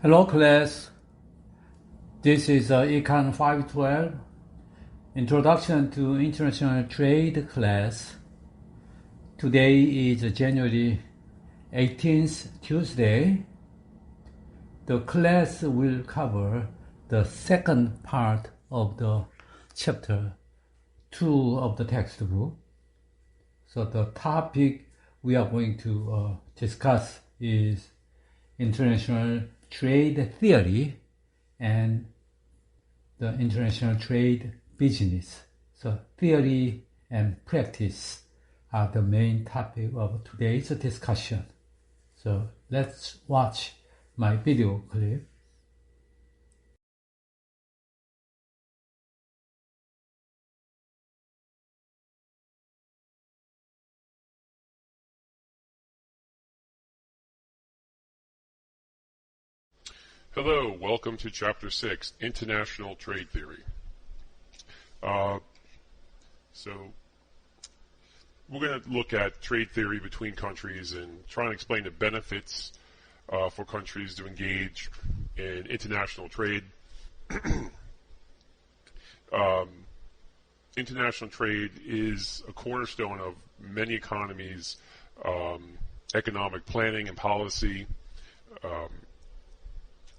Hello class, this is Econ 512, Introduction to International Trade class. Today is January 18th, Tuesday. The class will cover the second part of the chapter 2 of the textbook. So the topic we are going to discuss is international trade theory and the international trade business. So theory and practice are the main topic of today's discussion. So let's watch my video clip. Hello, welcome to Chapter 6, International Trade Theory. So we're going to look at trade theory between countries and try and explain the benefits for countries to engage in international trade. International trade is a cornerstone of many economies' economic planning and policy.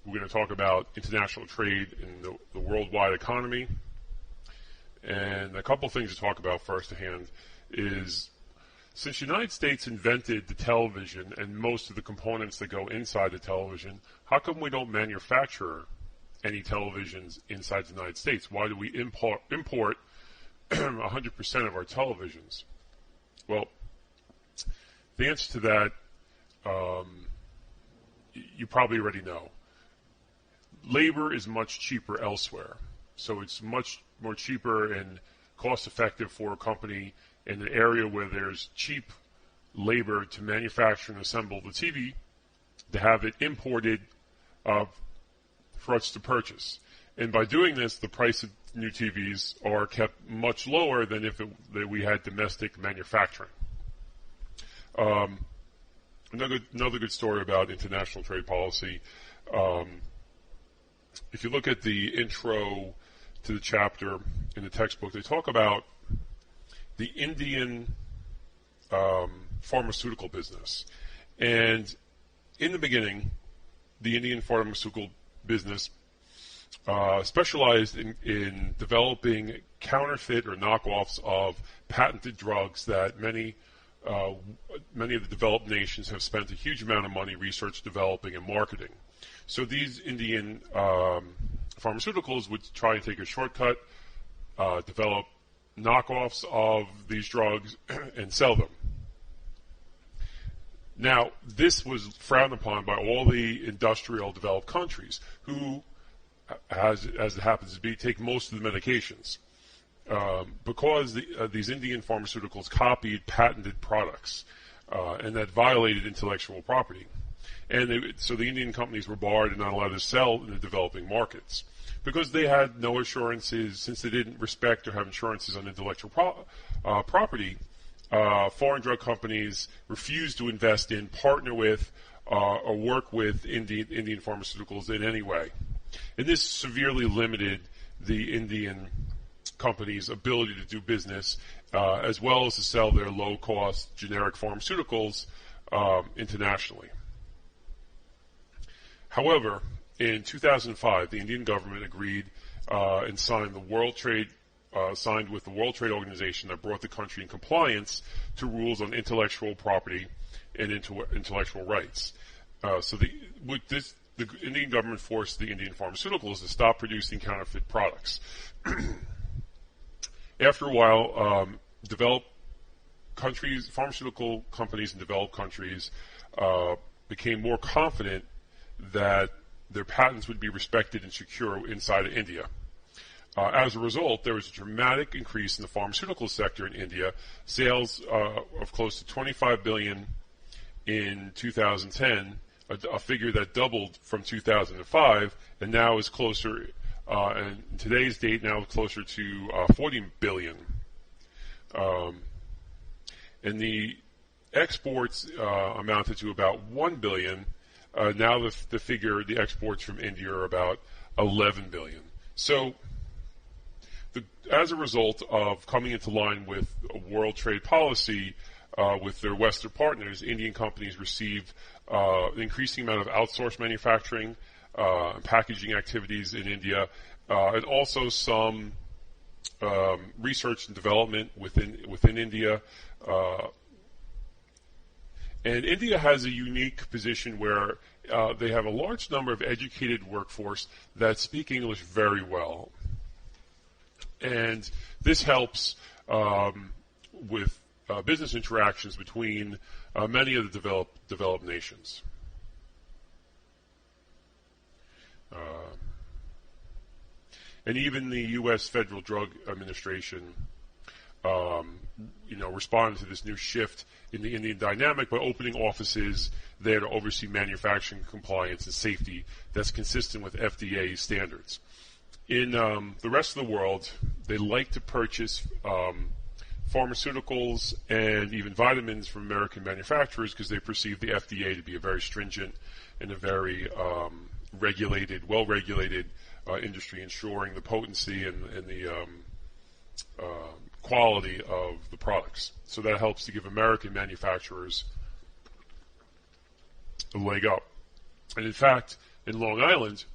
We're going to talk about international trade in the worldwide economy. And a couple things to talk about firsthand is, since the United States invented the television and most of the components that go inside the television, how come we don't manufacture any televisions inside the United States? Why do we import 100% of our televisions? Well, the answer to that, you probably already know. Labor is much cheaper elsewhere. So it's much more cheaper and cost effective for a company in an area where there's cheap labor to manufacture and assemble the TV to have it imported for us to purchase. And by doing this, the price of new TVs are kept much lower than if we had domestic manufacturing. Another good story about international trade policy. If you look at the intro to the chapter in the textbook, they talk about the Indian pharmaceutical business. And in the beginning, the Indian pharmaceutical business specialized in developing counterfeit or knockoffs of patented drugs that many of the developed nations have spent a huge amount of money research, developing, and marketing. So these Indian pharmaceuticals would try and take a shortcut, develop knockoffs of these drugs, and sell them. Now, this was frowned upon by all the industrial developed countries who, as it happens to be, take most of the medications because these Indian pharmaceuticals copied patented products and that violated intellectual property. And so the Indian companies were barred and not allowed to sell in the developing markets because they had no assurances. Since they didn't respect or have insurances on intellectual property, foreign drug companies refused to invest in, partner with, or work with Indian pharmaceuticals in any way. And this severely limited the Indian companies' ability to do business, as well as to sell their low-cost generic pharmaceuticals internationally. However, in 2005, the Indian government agreed and signed with the World Trade Organization that brought the country in compliance to rules on intellectual property and intellectual rights. The Indian government forced the Indian pharmaceuticals to stop producing counterfeit products. After a while, pharmaceutical companies in developed countries became more confident that their patents would be respected and secure inside of India. As a result, there was a dramatic increase in the pharmaceutical sector in India. Sales of close to $25 billion in 2010, a figure that doubled from 2005, and now is closer, and today's date now closer to $40 billion. And the exports amounted to about $1 billion. Now the figure, the exports from India are about 11 billion. So as a result of coming into line with a world trade policy with their Western partners, Indian companies received an increasing amount of outsourced manufacturing and packaging activities in India, and also some research and development within India. And India has a unique position where they have a large number of educated workforce that speak English very well. And this helps with business interactions between many of the developed nations. And even the U.S. Federal Drug Administration, responded to this new shift in the Indian dynamic by opening offices there to oversee manufacturing compliance and safety that's consistent with FDA standards. In the rest of the world, they like to purchase pharmaceuticals and even vitamins from American manufacturers because they perceive the FDA to be a very stringent and a very well-regulated industry, ensuring the potency and the quality of the products. So that helps to give American manufacturers a leg up. And in fact, in Long Island,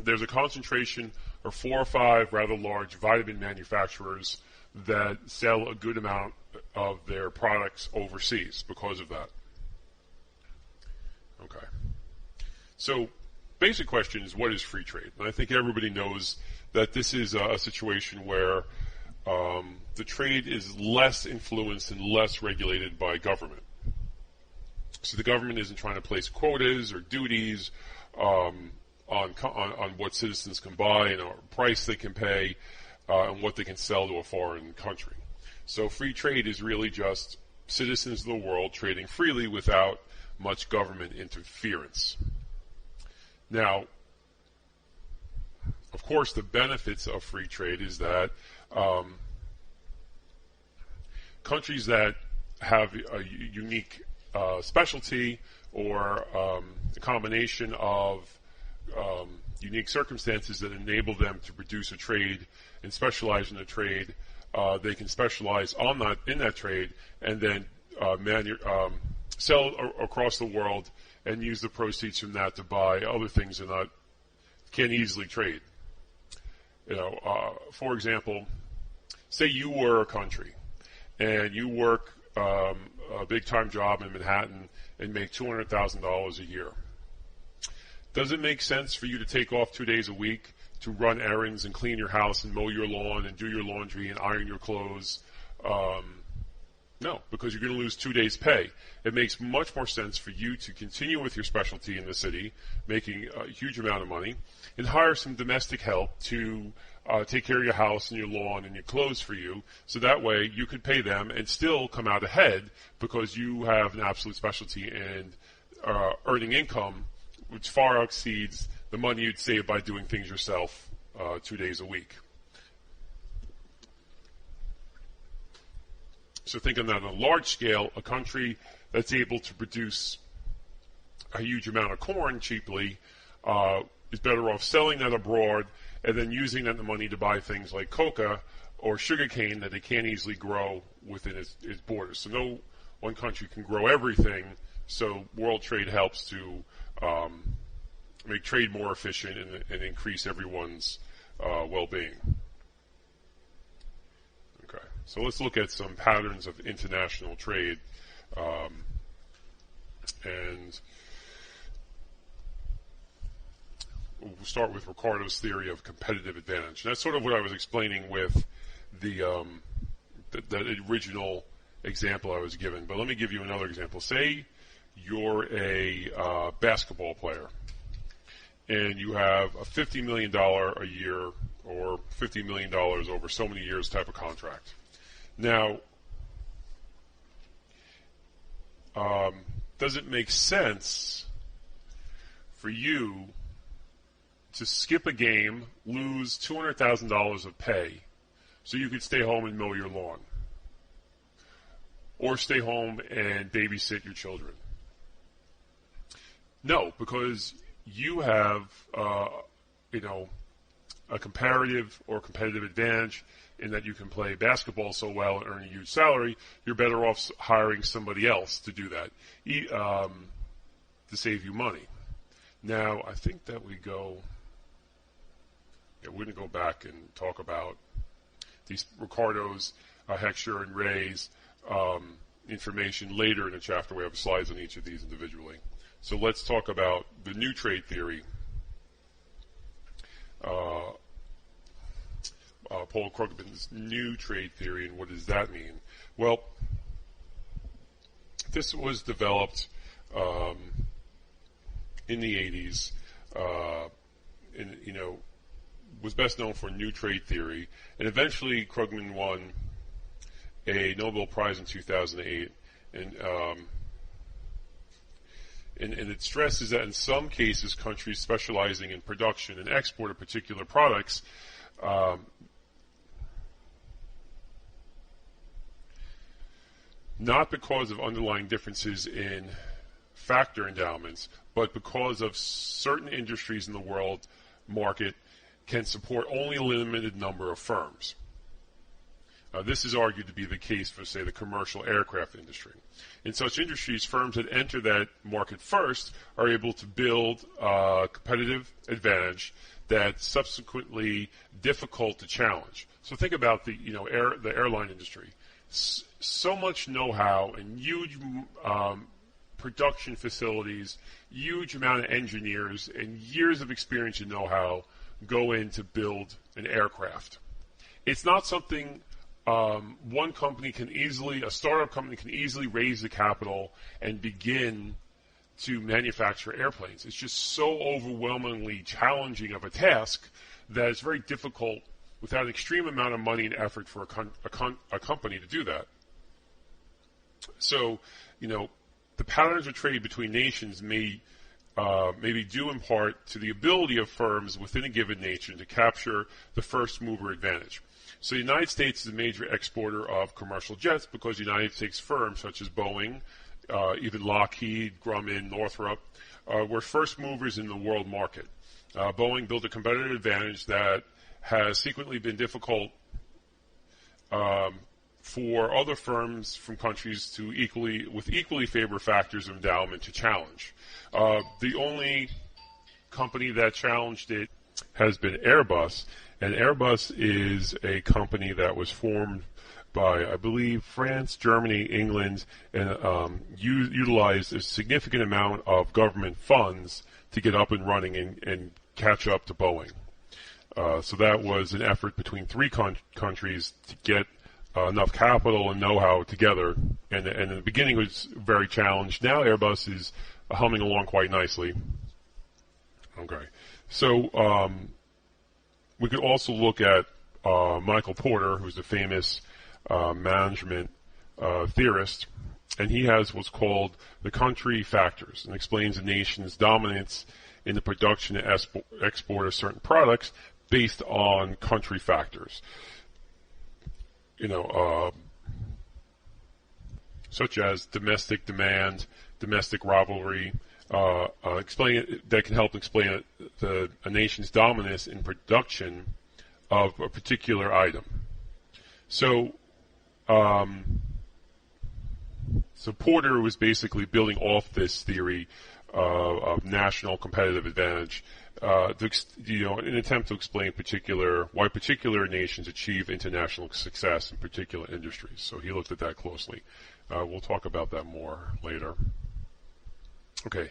there's a concentration of 4 or 5 rather large vitamin manufacturers that sell a good amount of their products overseas because of that. Okay. So, basic question is, what is free trade? And I think everybody knows that this is a situation where the trade is less influenced and less regulated by government. So the government isn't trying to place quotas or duties on what citizens can buy and what price they can pay and what they can sell to a foreign country. So free trade is really just citizens of the world trading freely without much government interference. Now, of course, the benefits of free trade is that countries that have a unique specialty or a combination of unique circumstances that enable them to produce a trade and specialize in a trade, they can specialize in that trade and then sell across the world and use the proceeds from that to buy other things that can't easily trade. For example, say you were a country and you work a big-time job in Manhattan and make $200,000 a year. Does it make sense for you to take off 2 days a week to run errands and clean your house and mow your lawn and do your laundry and iron your clothes? No, because you're going to lose 2 days' pay. It makes much more sense for you to continue with your specialty in the city, making a huge amount of money, and hire some domestic help to take care of your house and your lawn and your clothes for you, so that way you could pay them and still come out ahead because you have an absolute specialty and earning income which far exceeds the money you'd save by doing things yourself 2 days a week. So think of that on a large scale, a country that's able to produce a huge amount of corn cheaply is better off selling that abroad and then using that money to buy things like coca or sugarcane that they can't easily grow within its borders. So no one country can grow everything, so world trade helps to make trade more efficient and increase everyone's well-being. Okay, so let's look at some patterns of international trade. And we'll start with Ricardo's theory of competitive advantage. And that's sort of what I was explaining with that original example I was given. But let me give you another example. Say you're a basketball player, and you have a $50 million a year or $50 million over so many years type of contract. Now, does it make sense for you to skip a game, lose $200,000 of pay, so you could stay home and mow your lawn? Or stay home and babysit your children? No, because you have, a comparative or competitive advantage in that you can play basketball so well and earn a huge salary. You're better off hiring somebody else to do that, to save you money. Now, I think that we're going to go back and talk about these Ricardo's, Heckscher, and Ray's information later in the chapter. We have slides on each of these individually. So let's talk about the new trade theory. Paul Krugman's new trade theory, and what does that mean? Well, this was developed in the 80s, was best known for new trade theory, and eventually Krugman won a Nobel Prize in 2008, and it stresses that in some cases, countries specializing in production and export of particular products not because of underlying differences in factor endowments, but because of certain industries in the world market can support only a limited number of firms. This is argued to be the case for, say, the commercial aircraft industry. In such industries, firms that enter that market first are able to build a competitive advantage that's subsequently difficult to challenge. So think about the airline industry. So much know-how and huge production facilities, huge amount of engineers, and years of experience and know-how go in to build an aircraft. It's not something one company a startup company can easily raise the capital and begin to manufacture airplanes. It's just so overwhelmingly challenging of a task that it's very difficult without an extreme amount of money and effort for a company to do that. So, the patterns of trade between nations may be due in part to the ability of firms within a given nation to capture the first mover advantage. So the United States is a major exporter of commercial jets because United States firms such as Boeing, even Lockheed, Grumman, Northrop, were first movers in the world market. Boeing built a competitive advantage that has secretly been difficult for other firms from countries to equally favor factors of endowment to challenge. The only company that challenged it has been Airbus, and Airbus is a company that was formed by, I believe, France, Germany, England, and utilized a significant amount of government funds to get up and running and catch up to Boeing. So that was an effort between three countries to get enough capital and know-how together, and in the beginning it was very challenged. Now Airbus is humming along quite nicely. Okay, so we could also look at Michael Porter, who's a famous management theorist, and he has what's called the country factors, and explains a nation's dominance in the production and export of certain products based on country factors. Such as domestic demand, domestic rivalry, that can help explain a nation's dominance in production of a particular item. So Porter was basically building off this theory of national competitive advantage, in an attempt to explain why particular nations achieve international success in particular industries. So he looked at that closely. We'll talk about that more later. Okay,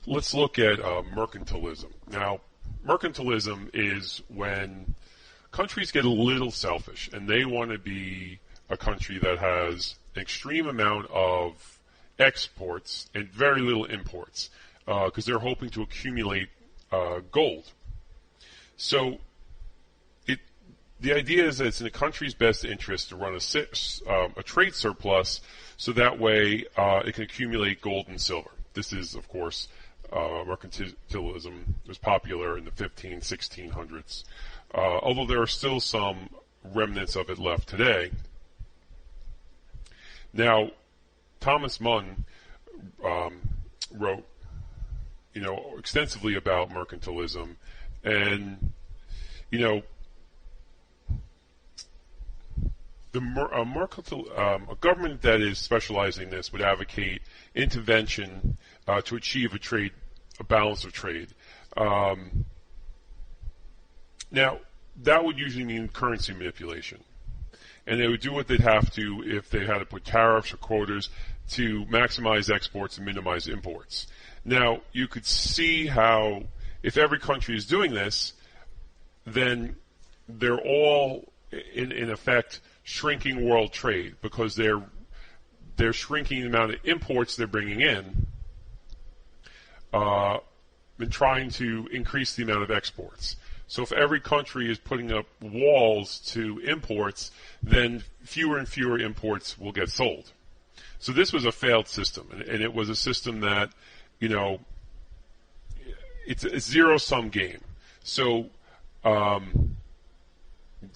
let's look at mercantilism. Now, mercantilism is when countries get a little selfish and they want to be a country that has an extreme amount of exports and very little imports because they're hoping to accumulate gold. So the idea is that it's in the country's best interest to run a trade surplus so that way it can accumulate gold and silver. This is, of course, mercantilism was popular in the 1600s, although there are still some remnants of it left today. Now, Thomas Munn wrote extensively about mercantilism, and a government that is specializing in this would advocate intervention to achieve a balance of trade. Now, that would usually mean currency manipulation. And they would do what they'd have to if they had to put tariffs or quotas to maximize exports and minimize imports. Now, you could see how if every country is doing this, then they're all, in effect, shrinking world trade because they're shrinking the amount of imports they're bringing in and trying to increase the amount of exports. So if every country is putting up walls to imports, then fewer and fewer imports will get sold. So this was a failed system, and it was a system that, it's a zero-sum game. So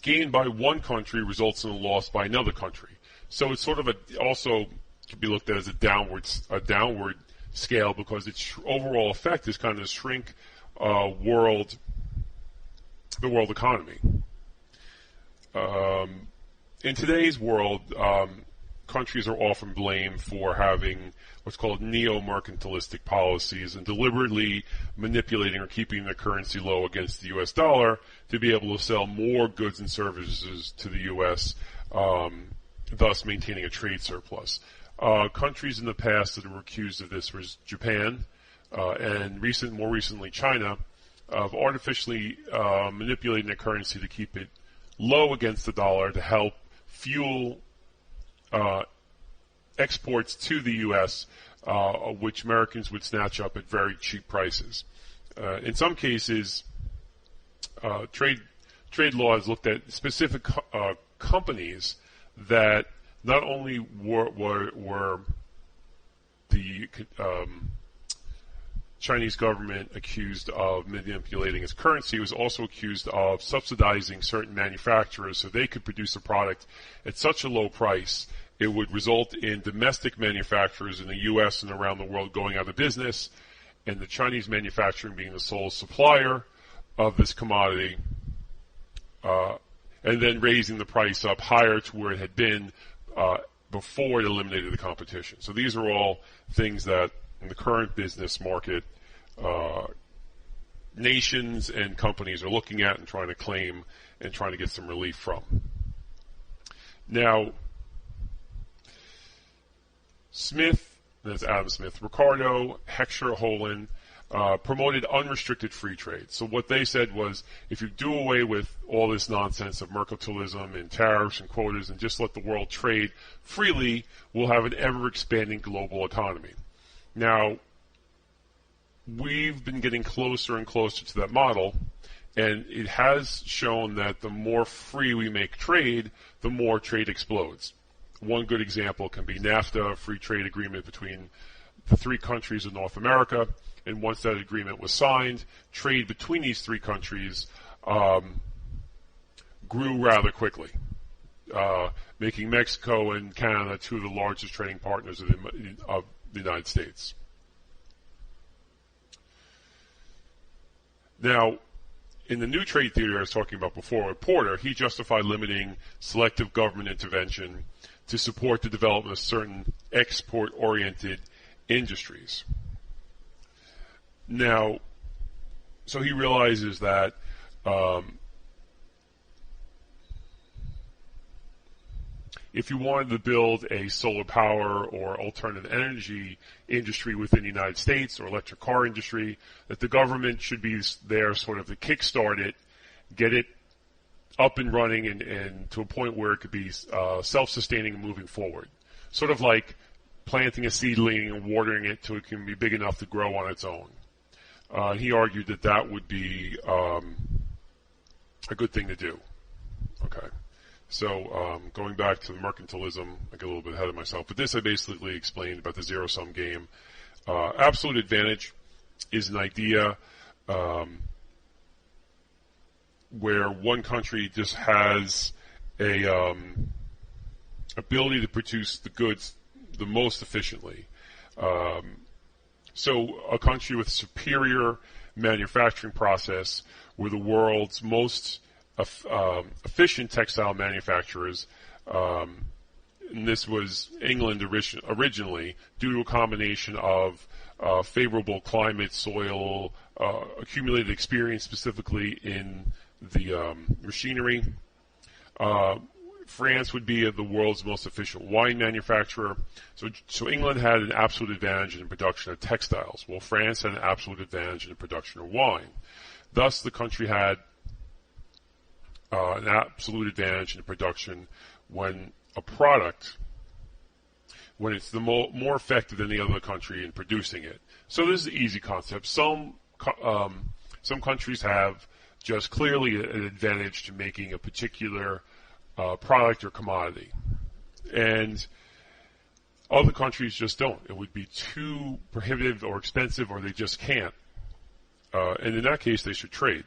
gain by one country results in a loss by another country. So it's sort of also could be looked at as a downward scale because its overall effect is kind of shrink the world economy. In today's world, countries are often blamed for having what's called neo-mercantilistic policies and deliberately manipulating or keeping their currency low against the U.S. dollar to be able to sell more goods and services to the U.S., thus maintaining a trade surplus. Countries in the past that were accused of this was Japan and more recently China, of artificially manipulating their currency to keep it low against the dollar to help fuel exports to the U.S., which Americans would snatch up at very cheap prices. In some cases, trade laws looked at specific companies that not only were the Chinese government accused of manipulating its currency, was also accused of subsidizing certain manufacturers so they could produce a product at such a low price it would result in domestic manufacturers in the U.S. and around the world going out of business, and the Chinese manufacturing being the sole supplier of this commodity, and then raising the price up higher to where it had been before it eliminated the competition. So these are all things that in the current business market, nations and companies are looking at and trying to claim and trying to get some relief from. Now, Smith, that's Adam Smith, Ricardo, Heckscher, Holland, promoted unrestricted free trade. So what they said was, if you do away with all this nonsense of mercantilism and tariffs and quotas and just let the world trade freely, we'll have an ever-expanding global economy. Now, we've been getting closer and closer to that model, and it has shown that the more free we make trade, the more trade explodes. One good example can be NAFTA, a free trade agreement between the three countries of North America, and once that agreement was signed, trade between these three countries grew rather quickly, making Mexico and Canada two of the largest trading partners of the United States. Now, in the new trade theory I was talking about before with Porter, he justified limiting selective government intervention to support the development of certain export-oriented industries. Now, so he realizes that if you wanted to build a solar power or alternative energy industry within the United States or electric car industry, that the government should be there sort of to kickstart it, get it up and running and to a point where it could be self-sustaining and moving forward. Sort of like planting a seedling and watering it till it can be big enough to grow on its own. He argued that that would be a good thing to do. Okay. So going back to the mercantilism, I get a little bit ahead of myself, but this I basically explained about the zero-sum game. Absolute advantage is an idea where one country just has a ability to produce the goods the most efficiently. So a country with superior manufacturing process were the world's most efficient textile manufacturers. And this was England originally, due to a combination of favorable climate, soil, accumulated experience specifically in the machinery. France would be the world's most efficient wine manufacturer. So England had an absolute advantage in the production of textiles, while France had an absolute advantage in the production of wine. Thus, the country had an absolute advantage in the production when a product, when it's the more effective than the other country in producing it. So this is an easy concept. Some countries have just clearly an advantage to making a particular product or commodity, and other countries just don't. It would be too prohibitive or expensive, or they just can't. And in that case, they should trade.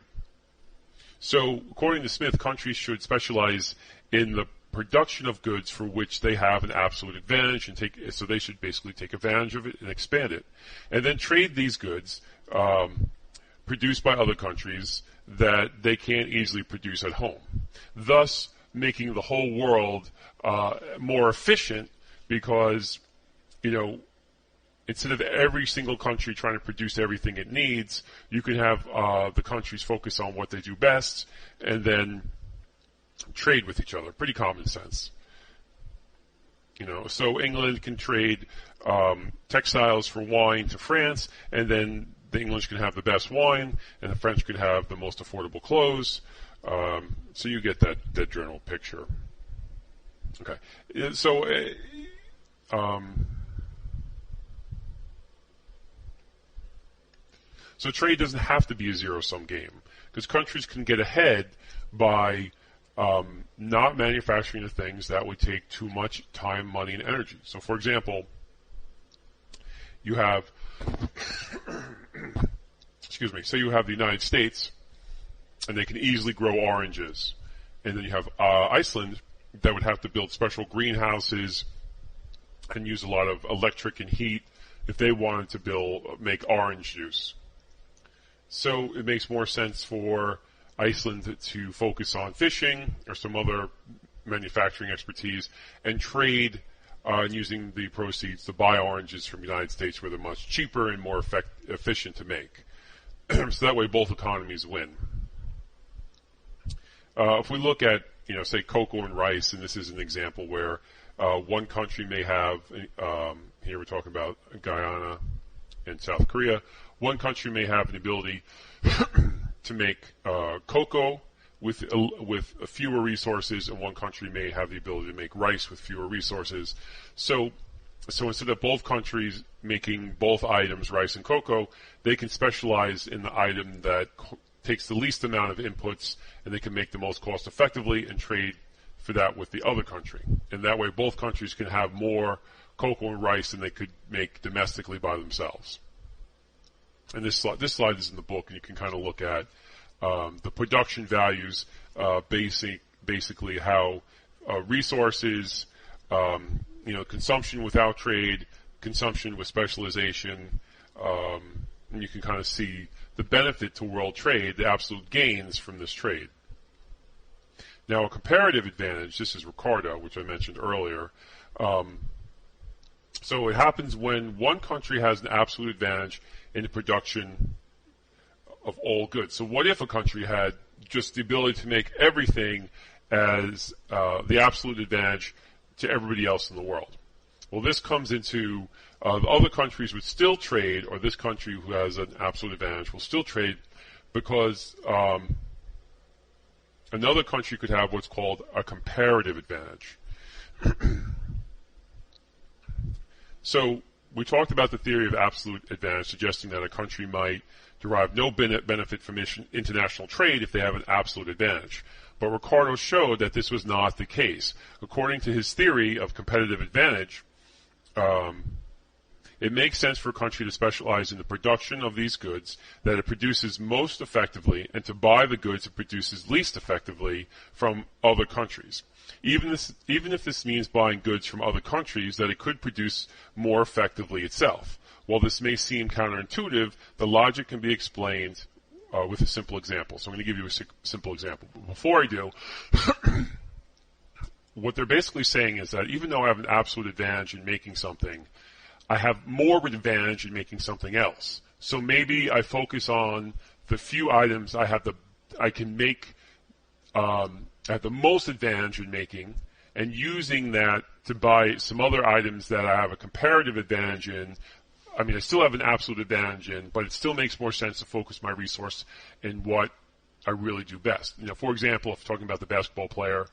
So, according to Smith, countries should specialize in the production of goods for which they have an absolute advantage, and so they should basically take advantage of it and expand it, and then trade these goods produced by other countries that they can't easily produce at home, thus making the whole world more efficient, because, instead of every single country trying to produce everything it needs, you can have the countries focus on what they do best and then trade with each other. Pretty common sense. So England can trade textiles for wine to France, and then the English can have the best wine, and the French can have the most affordable clothes. So you get that general picture. Okay. So, so trade doesn't have to be a zero-sum game, because countries can get ahead by not manufacturing the things that would take too much time, money, and energy. So, for example, you have, so you have the United States, and they can easily grow oranges. And then you have Iceland that would have to build special greenhouses and use a lot of electric and heat if they wanted to make orange juice. So it makes more sense for Iceland to focus on fishing or some other manufacturing expertise and trade using the proceeds to buy oranges from the United States, where they're much cheaper and more efficient to make. So that way both economies win. If we look at, say cocoa and rice, and this is an example where one country may have, here we're talking about Guyana and South Korea, one country may have an ability to make cocoa with fewer resources, and one country may have the ability to make rice with fewer resources. So instead of both countries making both items, rice and cocoa, they can specialize in the item that takes the least amount of inputs, and they can make the most cost effectively and trade for that with the other country. And that way both countries can have more cocoa and rice than they could make domestically by themselves. And this slide is in the book, and you can kind of look at the production values, basically how resources, consumption without trade, consumption with specialization, and you can kind of see the benefit to world trade, the absolute gains from this trade. Now, a comparative advantage, this is Ricardo, which I mentioned earlier. So it happens when one country has an absolute advantage in the production of all goods. So what if a country had just the ability to make everything as the absolute advantage to everybody else in the world? Well, this comes into the other countries would still trade, or this country who has an absolute advantage will still trade, because another country could have what's called a comparative advantage. So we talked about the theory of absolute advantage, suggesting that a country might derive no benefit from international trade if they have an absolute advantage. But Ricardo showed that this was not the case. According to his theory of competitive advantage, it makes sense for a country to specialize in the production of these goods that it produces most effectively, and to buy the goods it produces least effectively from other countries. Even if this means buying goods from other countries that it could produce more effectively itself. while this may seem counterintuitive, the logic can be explained with a simple example. So I'm going to give you a simple example. But before I do, what they're basically saying is that even though I have an absolute advantage in making something, I have more advantage in making something else. So maybe I focus on the few items I can make at the most advantage in making, and using that to buy some other items that I have a comparative advantage in. I mean, I still have an absolute advantage in, but it still makes more sense to focus my resource in what I really do best. For example, if talking about the basketball player,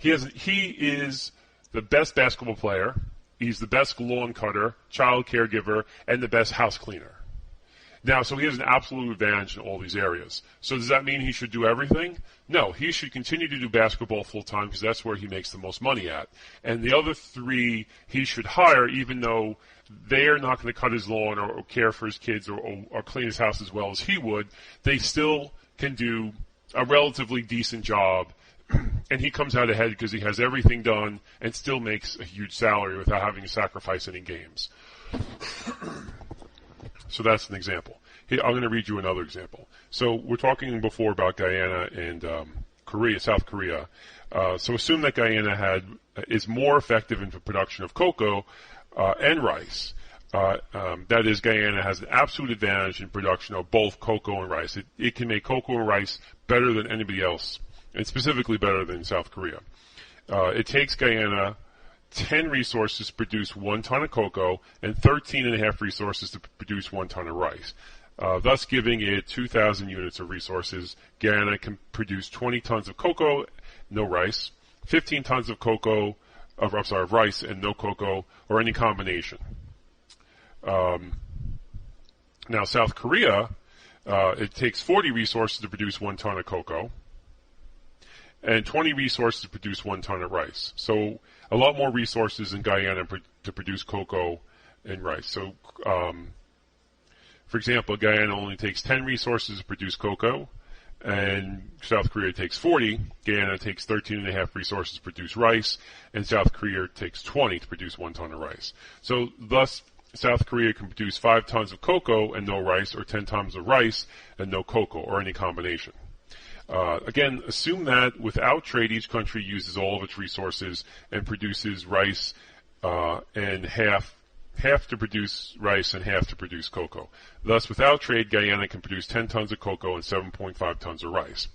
he is the best basketball player. He's the best lawn cutter, child caregiver, and the best house cleaner. Now, so he has an absolute advantage in all these areas. So does that mean he should do everything? No, he should continue to do basketball full time because that's where he makes the most money at. And the other three he should hire, even though they are not going to cut his lawn or care for his kids or clean his house as well as he would. They still can do a relatively decent job. And he comes out ahead because he has everything done and still makes a huge salary without having to sacrifice any games. So that's an example. I'm going to read you another example. So we're talking before about Guyana and Korea, South Korea. So assume that Guyana is more effective in the production of cocoa and rice. That is, Guyana has an absolute advantage in production of both cocoa and rice. It can make cocoa and rice better than anybody else, and specifically better than South Korea. It takes Guyana 10 resources to produce 1 ton of cocoa and 13.5 resources to produce 1 ton of rice, thus giving it 2,000 units of resources. Guyana can produce 20 tons of cocoa, no rice, 15 tons of rice and no cocoa, or any combination. Now, South Korea, it takes 40 resources to produce 1 ton of cocoa and 20 resources to produce 1 ton of rice. So a lot more resources in Guyana to produce cocoa and rice. So, for example, Guyana only takes 10 resources to produce cocoa, and South Korea takes 40. Guyana takes 13.5 resources to produce rice, and South Korea takes 20 to produce 1 ton of rice. So, thus, South Korea can produce 5 tons of cocoa and no rice, or 10 tons of rice and no cocoa, or any combination. Again, assume that without trade, each country uses all of its resources and produces rice and half to produce rice and half to produce cocoa. Thus, without trade, Guyana can produce 10 tons of cocoa and 7.5 tons of rice,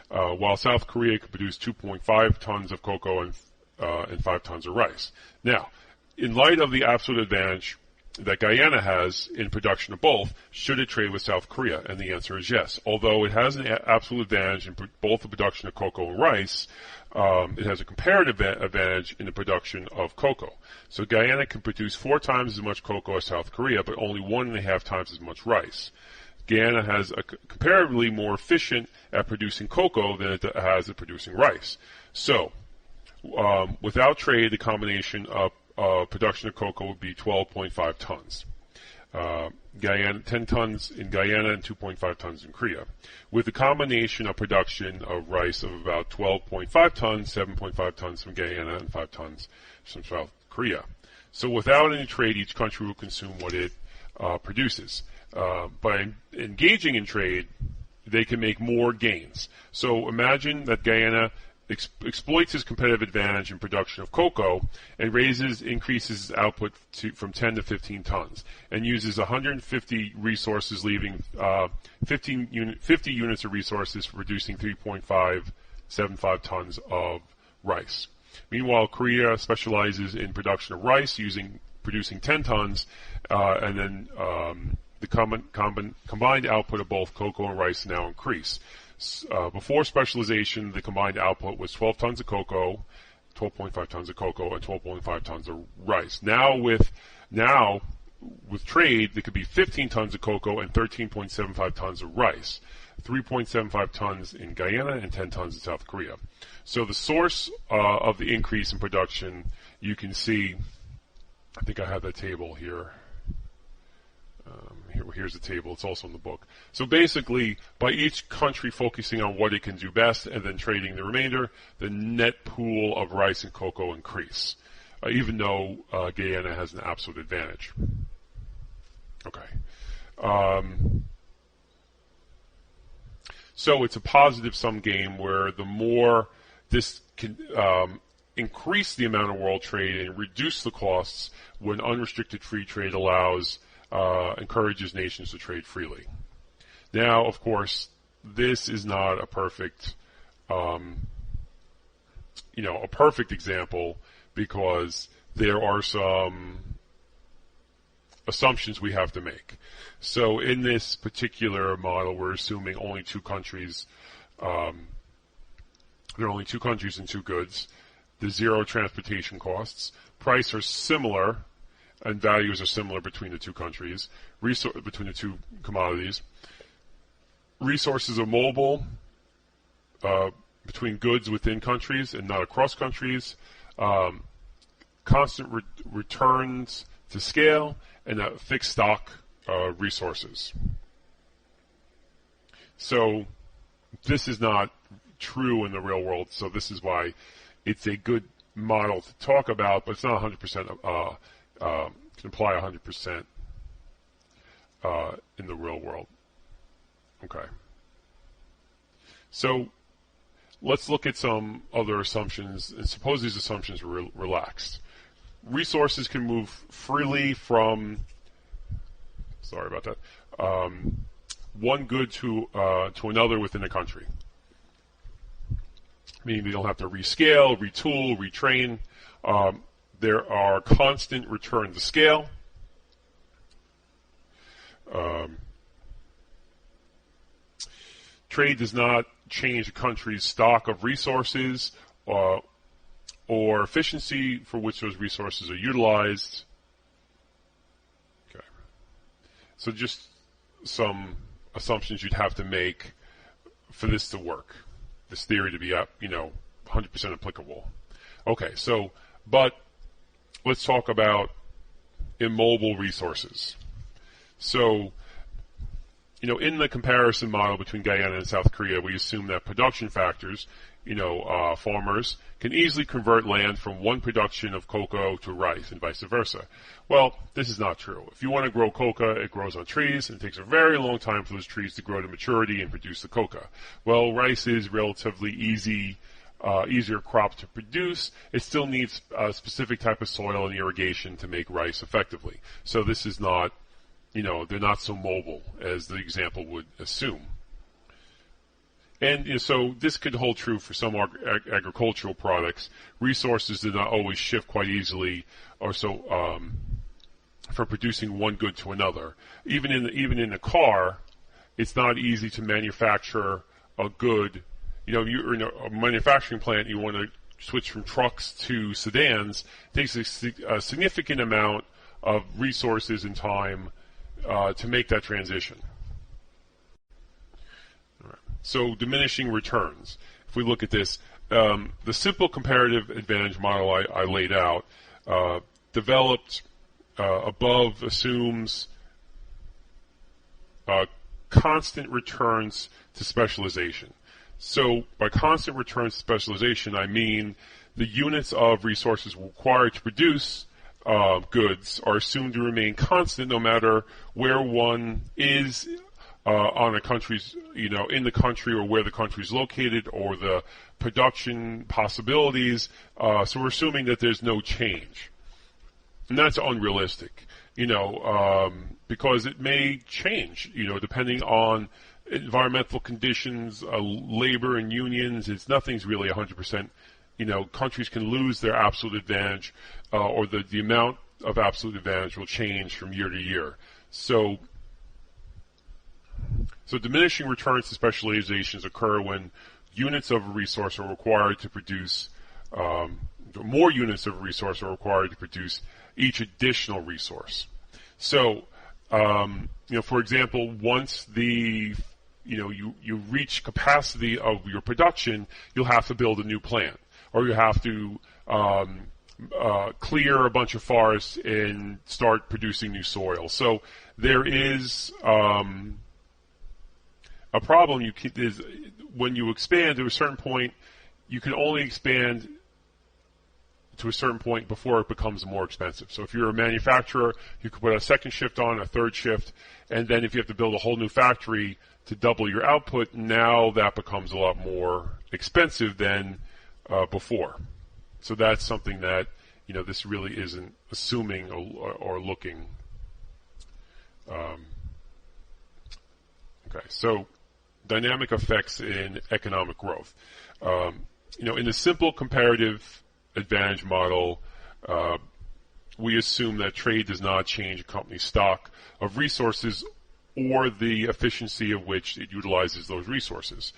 while South Korea can produce 2.5 tons of cocoa and 5 tons of rice. Now, in light of the absolute advantage that Guyana has in production of both, should it trade with South Korea? And the answer is yes. Although it has an absolute advantage in both the production of cocoa and rice, it has a comparative advantage in the production of cocoa. So Guyana can produce 4 times as much cocoa as South Korea, but only 1.5 times as much rice. Guyana has a comparatively more efficient at producing cocoa than it has at producing rice. So, without trade, the combination of production of cocoa would be 12.5 tons. Guyana, 10 tons in Guyana and 2.5 tons in Korea. With a combination of production of rice of about 12.5 tons, 7.5 tons from Guyana and 5 tons from South Korea. So without any trade, each country will consume what it produces. By engaging in trade, they can make more gains. So imagine that Guyana exploits his competitive advantage in production of cocoa and increases his output from 10 to 15 tons and uses 150 resources, leaving 50 units of resources for producing 3.575 tons of rice. Meanwhile, Korea specializes in production of rice, producing 10 tons, and then the combined output of both cocoa and rice now increase. Before specialization, the combined output was 12 tons of cocoa, 12.5 tons of cocoa, and 12.5 tons of rice. Now with trade, there could be 15 tons of cocoa and 13.75 tons of rice, 3.75 tons in Guyana and 10 tons in South Korea. So the source of the increase in production, you can see, I think I have that table here. Here's the table. It's also in the book. So basically, by each country focusing on what it can do best and then trading the remainder, the net pool of rice and cocoa increase, even though Guyana has an absolute advantage. Okay. So it's a positive sum game where the more this can increase the amount of world trade and reduce the costs when unrestricted free trade encourages nations to trade freely. Now, of course, this is not a perfect, a perfect example because there are some assumptions we have to make. So in this particular model, we're assuming only two countries. There are only two countries and two goods. The zero transportation costs. Price are similar, and values are similar between the two countries, between the two commodities. Resources are mobile between goods within countries and not across countries. Constant returns to scale, and fixed stock resources. So this is not true in the real world, so this is why it's a good model to talk about, but it's not 100%, can apply 100% in the real world. Okay. So let's look at some other assumptions, and suppose these assumptions are relaxed. Resources can move freely from, sorry about that, one good to another within a country. Meaning they don't have to rescale, retool, retrain. There are constant return to scale. Trade does not change a country's stock of resources or efficiency for which those resources are utilized. Okay. So just some assumptions you'd have to make for this to work, this theory to be 100% applicable. Okay, so, but let's talk about immobile resources. So, in the comparison model between Guyana and South Korea, we assume that production factors, farmers, can easily convert land from one production of cocoa to rice and vice versa. Well, this is not true. If you want to grow cocoa, it grows on trees, and it takes a very long time for those trees to grow to maturity and produce the cocoa. Well, rice is relatively easier crop to produce. It still needs a specific type of soil and irrigation to make rice effectively. So this is not, they're not so mobile as the example would assume. And so this could hold true for some agricultural products. Resources do not always shift quite easily, or so from producing one good to another. Even in a car, it's not easy to manufacture a good. You're in a manufacturing plant. You want to switch from trucks to sedans. It takes a significant amount of resources and time to make that transition. So diminishing returns. If we look at this, the simple comparative advantage model I laid out, developed above, assumes constant returns to specialization. So by constant returns to specialization, I mean the units of resources required to produce goods are assumed to remain constant no matter where one is on a country's, in the country or where the country is located or the production possibilities. So we're assuming that there's no change. And that's unrealistic, because it may change, depending on environmental conditions, labor and unions. Nothing's really 100%. Countries can lose their absolute advantage, or the amount of absolute advantage will change from year to year. So diminishing returns to specializations occur when units of a resource are required to produce, more units of a resource are required to produce each additional resource. So, for example, once you reach capacity of your production, you'll have to build a new plant, or you have to clear a bunch of forests and start producing new soil. So there is a problem is when you expand to a certain point, you can only expand to a certain point before it becomes more expensive. So if you're a manufacturer, you could put a second shift on, a third shift, and then if you have to build a whole new factory to double your output, now that becomes a lot more expensive than before. So that's something that, this really isn't assuming or looking. Okay, so dynamic effects in economic growth. In the simple comparative advantage model, we assume that trade does not change a company's stock of resources or the efficiency of which it utilizes those resources,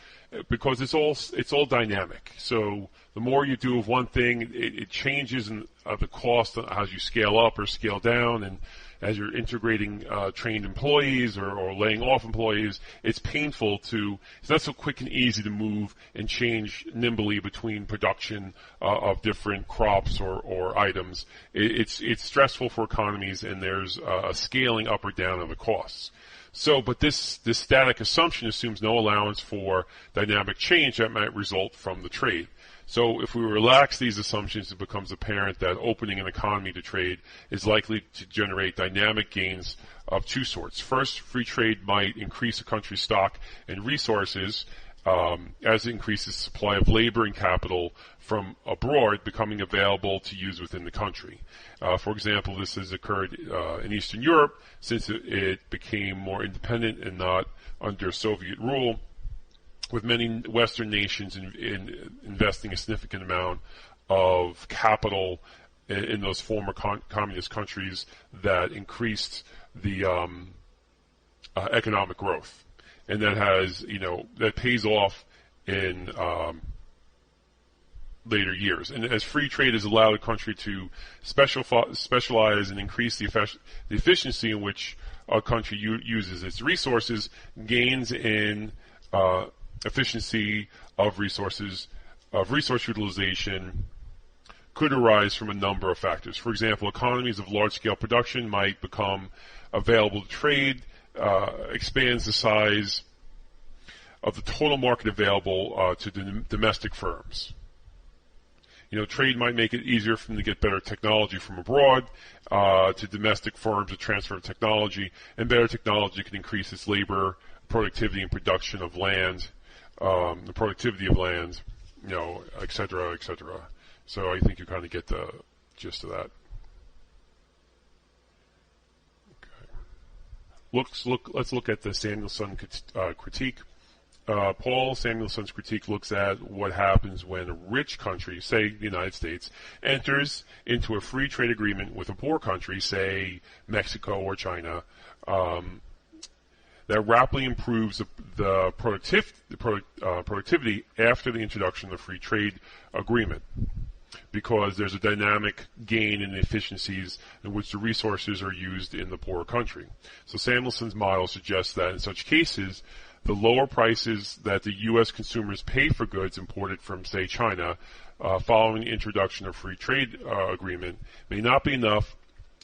because it's all dynamic. So the more you do of one thing, it changes in the cost as you scale up or scale down, and as you're integrating trained employees or laying off employees, it's not so quick and easy to move and change nimbly between production of different crops or items. It's stressful for economies, and there's a scaling up or down of the costs. So, but this static assumption assumes no allowance for dynamic change that might result from the trade. So if we relax these assumptions, it becomes apparent that opening an economy to trade is likely to generate dynamic gains of two sorts. First, free trade might increase a country's stock and resources as it increases supply of labor and capital from abroad becoming available to use within the country. For example, this has occurred in Eastern Europe since it became more independent and not under Soviet rule, with many Western nations investing a significant amount of capital in those former communist countries that increased the economic growth. And that that pays off in later years. And as free trade has allowed a country to specialize and increase the efficiency in which a country uses its resources, gains in efficiency of resource utilization could arise from a number of factors. For example, economies of large-scale production might become available to trade, expands the size of the total market available to domestic firms. Trade might make it easier for them to get better technology from abroad, to domestic firms to transfer technology, and better technology can increase its labor, productivity, and production of land, the productivity of land, et cetera, et cetera. So I think you kind of get the gist of that. Okay. Let's look at the Samuelson critique. Paul Samuelson's critique looks at what happens when a rich country, say the United States, enters into a free trade agreement with a poor country, say Mexico or China, that rapidly improves the productivity after the introduction of the free trade agreement, because there's a dynamic gain in the efficiencies in which the resources are used in the poorer country. So Samuelson's model suggests that in such cases, the lower prices that the U.S. consumers pay for goods imported from, say, China, following the introduction of free trade agreement, may not be enough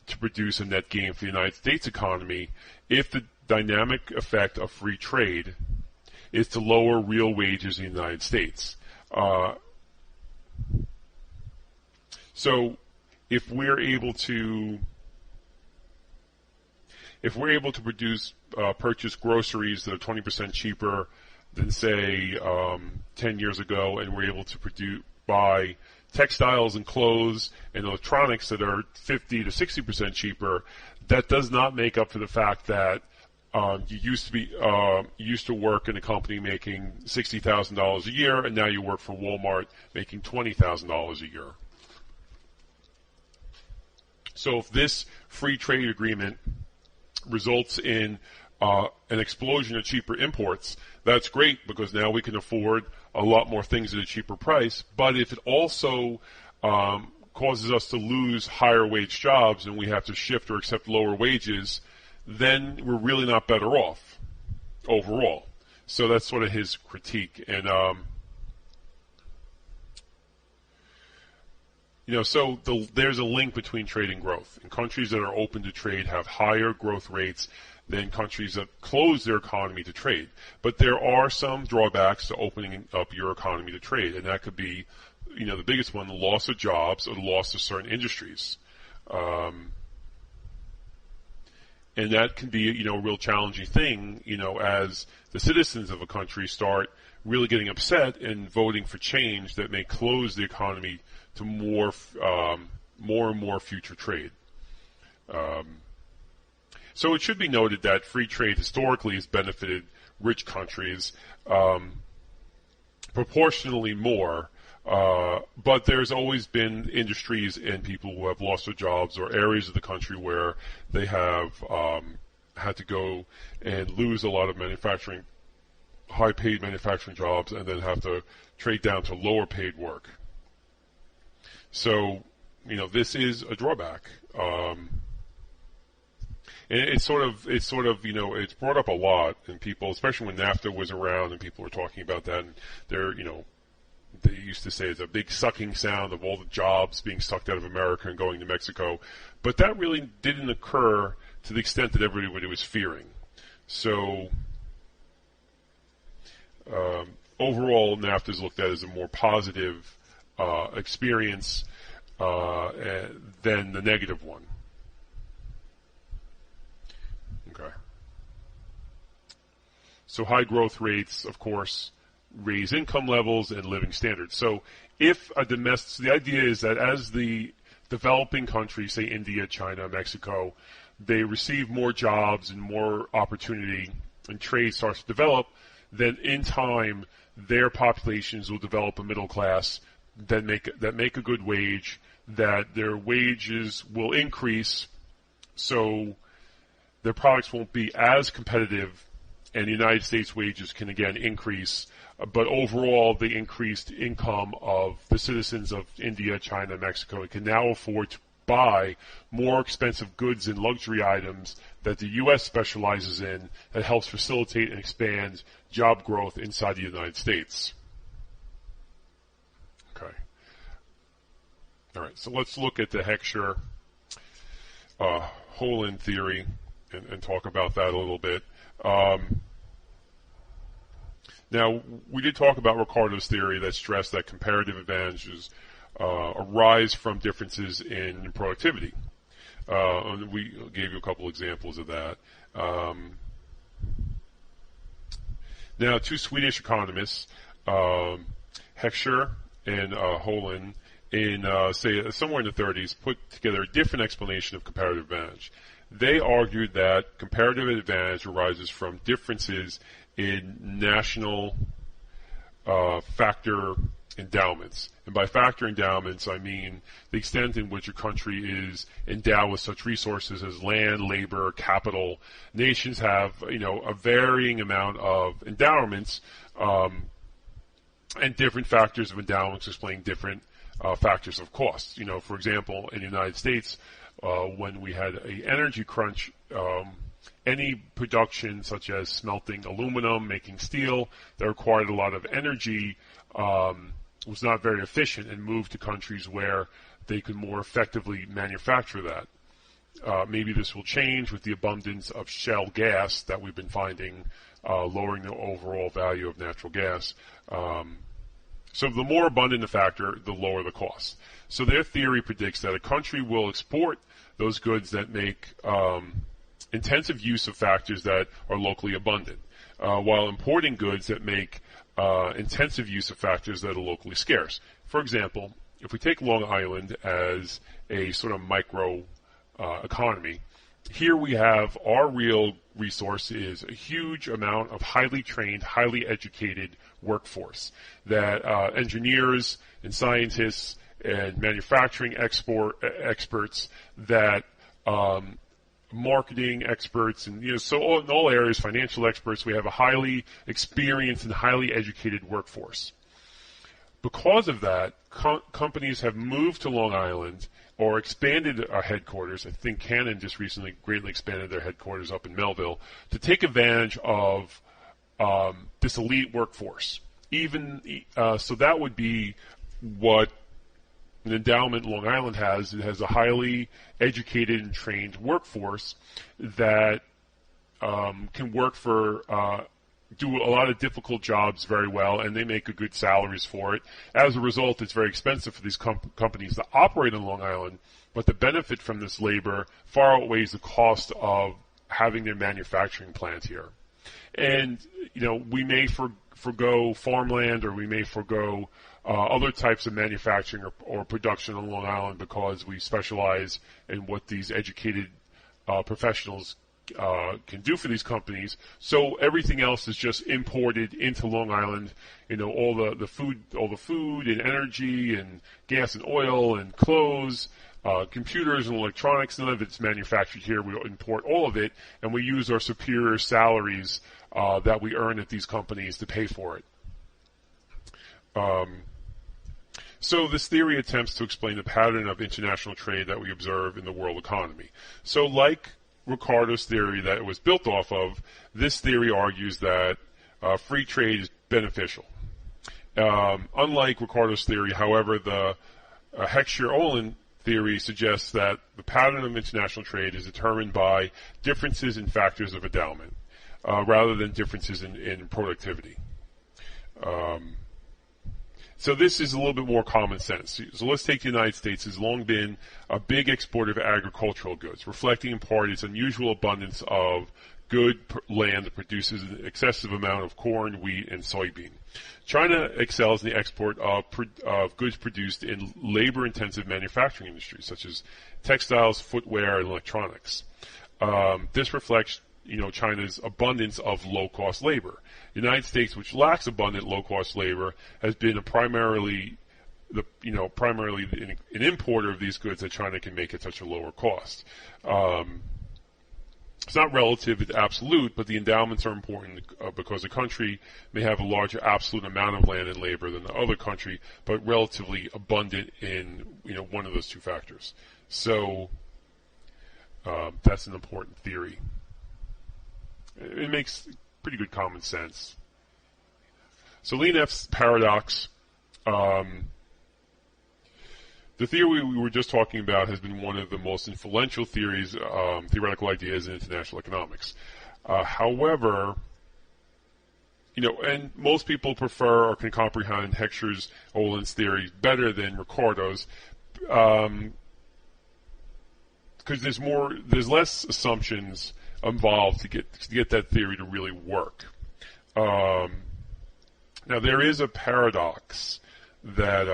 to produce a net gain for the United States economy if the dynamic effect of free trade is to lower real wages in the United States. So if we're able to purchase groceries that are 20% cheaper than, say, 10 years ago, and we're able to buy textiles and clothes and electronics that are 50 to 60% cheaper, that does not make up for the fact that you used to work in a company making $60,000 a year, and now you work for Walmart making $20,000 a year. So if this free trade agreement results in an explosion of cheaper imports, that's great, because now we can afford a lot more things at a cheaper price. But if it also causes us to lose higher wage jobs and we have to shift or accept lower wages, then we're really not better off overall. So that's sort of his critique. And there's a link between trade and growth. And countries that are open to trade have higher growth rates than countries that close their economy to trade. But there are some drawbacks to opening up your economy to trade, and that could be, the biggest one, the loss of jobs or the loss of certain industries. And that can be, a real challenging thing, as the citizens of a country start really getting upset and voting for change that may close the economy to more and more future trade. So it should be noted that free trade historically has benefited rich countries proportionally more, but there's always been industries and people who have lost their jobs or areas of the country where they have had to go and lose a lot of high-paid manufacturing jobs and then have to trade down to lower-paid work. So, this is a drawback. And it's brought up a lot, and people, especially when NAFTA was around and people were talking about that, and they used to say it's a big sucking sound of all the jobs being sucked out of America and going to Mexico. But that really didn't occur to the extent that everybody was fearing. So, overall, NAFTA is looked at as a more positive experience than the negative one. Okay. So high growth rates, of course, raise income levels and living standards. So if the idea is that as the developing countries, say India, China, Mexico, they receive more jobs and more opportunity and trade starts to develop, then in time their populations will develop a middle class that make a good wage, that their wages will increase, so their products won't be as competitive, and the United States wages can again increase. But overall, the increased income of the citizens of India, China, Mexico can now afford to buy more expensive goods and luxury items that the U.S. specializes in that helps facilitate and expand job growth inside the United States. Okay. All right, so let's look at the Heckscher-Holland theory and talk about that a little bit. Now, we did talk about Ricardo's theory that stressed that comparative advantages arise from differences in productivity. And we gave you a couple examples of that. Now, two Swedish economists, Heckscher and Holland, in somewhere in the 30s, put together a different explanation of comparative advantage. They argued that comparative advantage arises from differences in national factor endowments. And by factor endowments, I mean the extent in which a country is endowed with such resources as land, labor, capital. Nations have, a varying amount of endowments, and different factors of endowments explain different factors of costs. For example, in the United States, when we had an energy crunch, any production such as smelting aluminum, making steel, that required a lot of energy was not very efficient and moved to countries where they could more effectively manufacture that. Maybe this will change with the abundance of shale gas that we've been finding, lowering the overall value of natural gas. So the more abundant the factor, the lower the cost. So their theory predicts that a country will export those goods that make intensive use of factors that are locally abundant, while importing goods that make intensive use of factors that are locally scarce. For example, if we take Long Island as a sort of micro economy, here we have our real resource is a huge amount of highly trained, highly educated workforce that engineers and scientists and manufacturing experts that marketing experts and so in all areas, financial experts, we have a highly experienced and highly educated workforce. Because of that, companies have moved to Long Island or expanded our headquarters. I think Canon just recently greatly expanded their headquarters up in Melville to take advantage of this elite workforce. So that would be what an endowment Long Island has. It has a highly educated and trained workforce that can work for do a lot of difficult jobs very well, and they make good salaries for it. As a result, it's very expensive for these companies to operate on Long Island, but the benefit from this labor far outweighs the cost of having their manufacturing plant here. And, we may forgo farmland, or we may forgo other types of manufacturing or production on Long Island because we specialize in what these educated professionals can do for these companies. So everything else is just imported into Long Island. All the food and energy and gas and oil and clothes, computers and electronics. None of it's manufactured here. We import all of it, and we use our superior salaries that we earn at these companies to pay for it. So this theory attempts to explain the pattern of international trade that we observe in the world economy. So like Ricardo's theory that it was built off of, this theory argues that free trade is beneficial. Unlike Ricardo's theory, however, the Heckscher-Ohlin theory suggests that the pattern of international trade is determined by differences in factors of endowment rather than differences in productivity. So this is a little bit more common sense. So let's take the United States. Has long been a big exporter of agricultural goods, reflecting in part its unusual abundance of good land that produces an excessive amount of corn, wheat, and soybean. China excels in the export of goods produced in labor-intensive manufacturing industries, such as textiles, footwear, and electronics. This reflects China's abundance of low-cost labor. The United States, which lacks abundant low-cost labor, has been primarily an importer of these goods that China can make at such a lower cost. It's not relative, it's absolute, but the endowments are important because a country may have a larger absolute amount of land and labor than the other country, but relatively abundant in one of those two factors. So that's an important theory. It makes pretty good common sense. So Lehneff's paradox, the theory we were just talking about has been one of the most influential theoretical ideas in international economics. However, and most people prefer or can comprehend Heckscher-Ohlin's theory better than Ricardo's, because there's less assumptions involved to get that theory to really work. Now there is a paradox that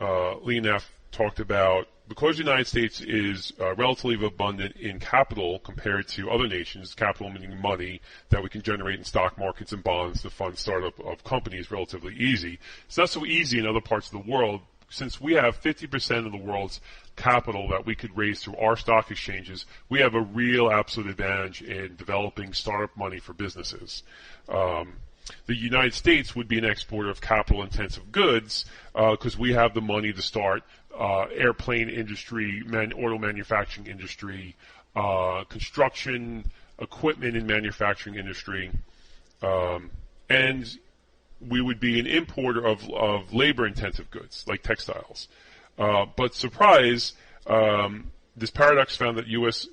Leneff talked about. Because the United States is relatively abundant in capital compared to other nations, capital meaning money that we can generate in stock markets and bonds to fund startup of companies, relatively easy. It's not so easy in other parts of the world. Since we have 50% of the world's capital that we could raise through our stock exchanges, we have a real absolute advantage in developing startup money for businesses. The United States would be an exporter of capital-intensive goods because we have the money to start airplane industry, auto manufacturing industry, construction, equipment and manufacturing industry, and we would be an importer of labor-intensive goods like textiles. But surprise, this paradox found that U.S.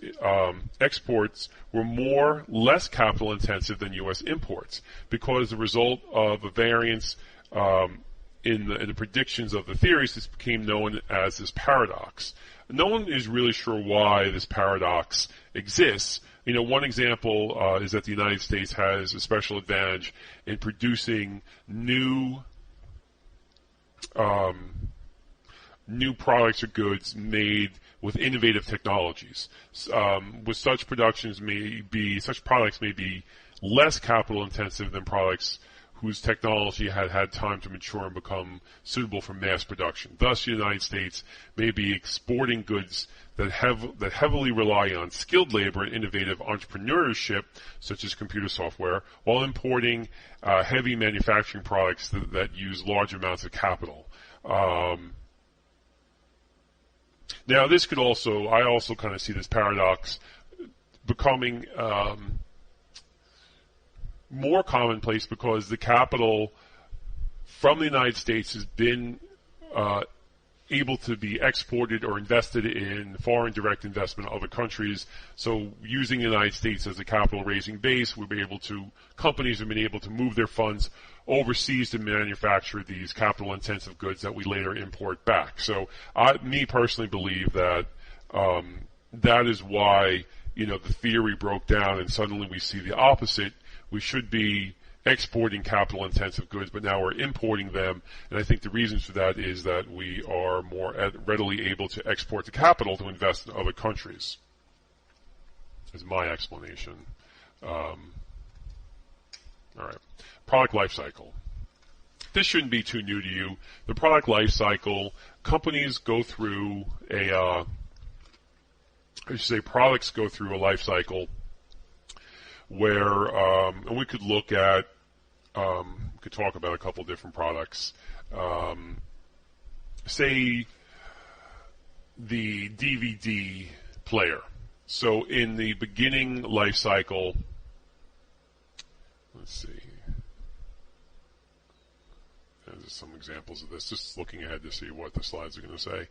Exports were less capital-intensive than U.S. imports because the result of a variance in the predictions of the theories. This became known as this paradox. No one is really sure why this paradox exists. One example is that the United States has a special advantage in producing new products or goods made with innovative technologies. With such products may be less capital intensive than products whose technology had time to mature and become suitable for mass production. Thus, the United States may be exporting goods that heavily rely on skilled labor and innovative entrepreneurship, such as computer software, while importing heavy manufacturing products that use large amounts of capital. Now, this could I also kind of see this paradox becoming more commonplace because the capital from the United States has been able to be exported or invested in foreign direct investment in other countries. So using the United States as a capital raising base, companies have been able to move their funds overseas to manufacture these capital intensive goods that we later import back. So me personally believe that that is why, the theory broke down and suddenly we see the opposite. We should be exporting capital intensive goods, but now we're importing them. And I think the reasons for that is that we are more readily able to export the capital to invest in other countries. Is my explanation. All right. Product life cycle. This shouldn't be too new to you. The product life cycle, companies go through products go through a life cycle where, and we could look at, we could talk about a couple different products. Say the DVD player. So in the beginning life cycle, let's see. There's some examples of this. Just looking ahead to see what the slides are going to say.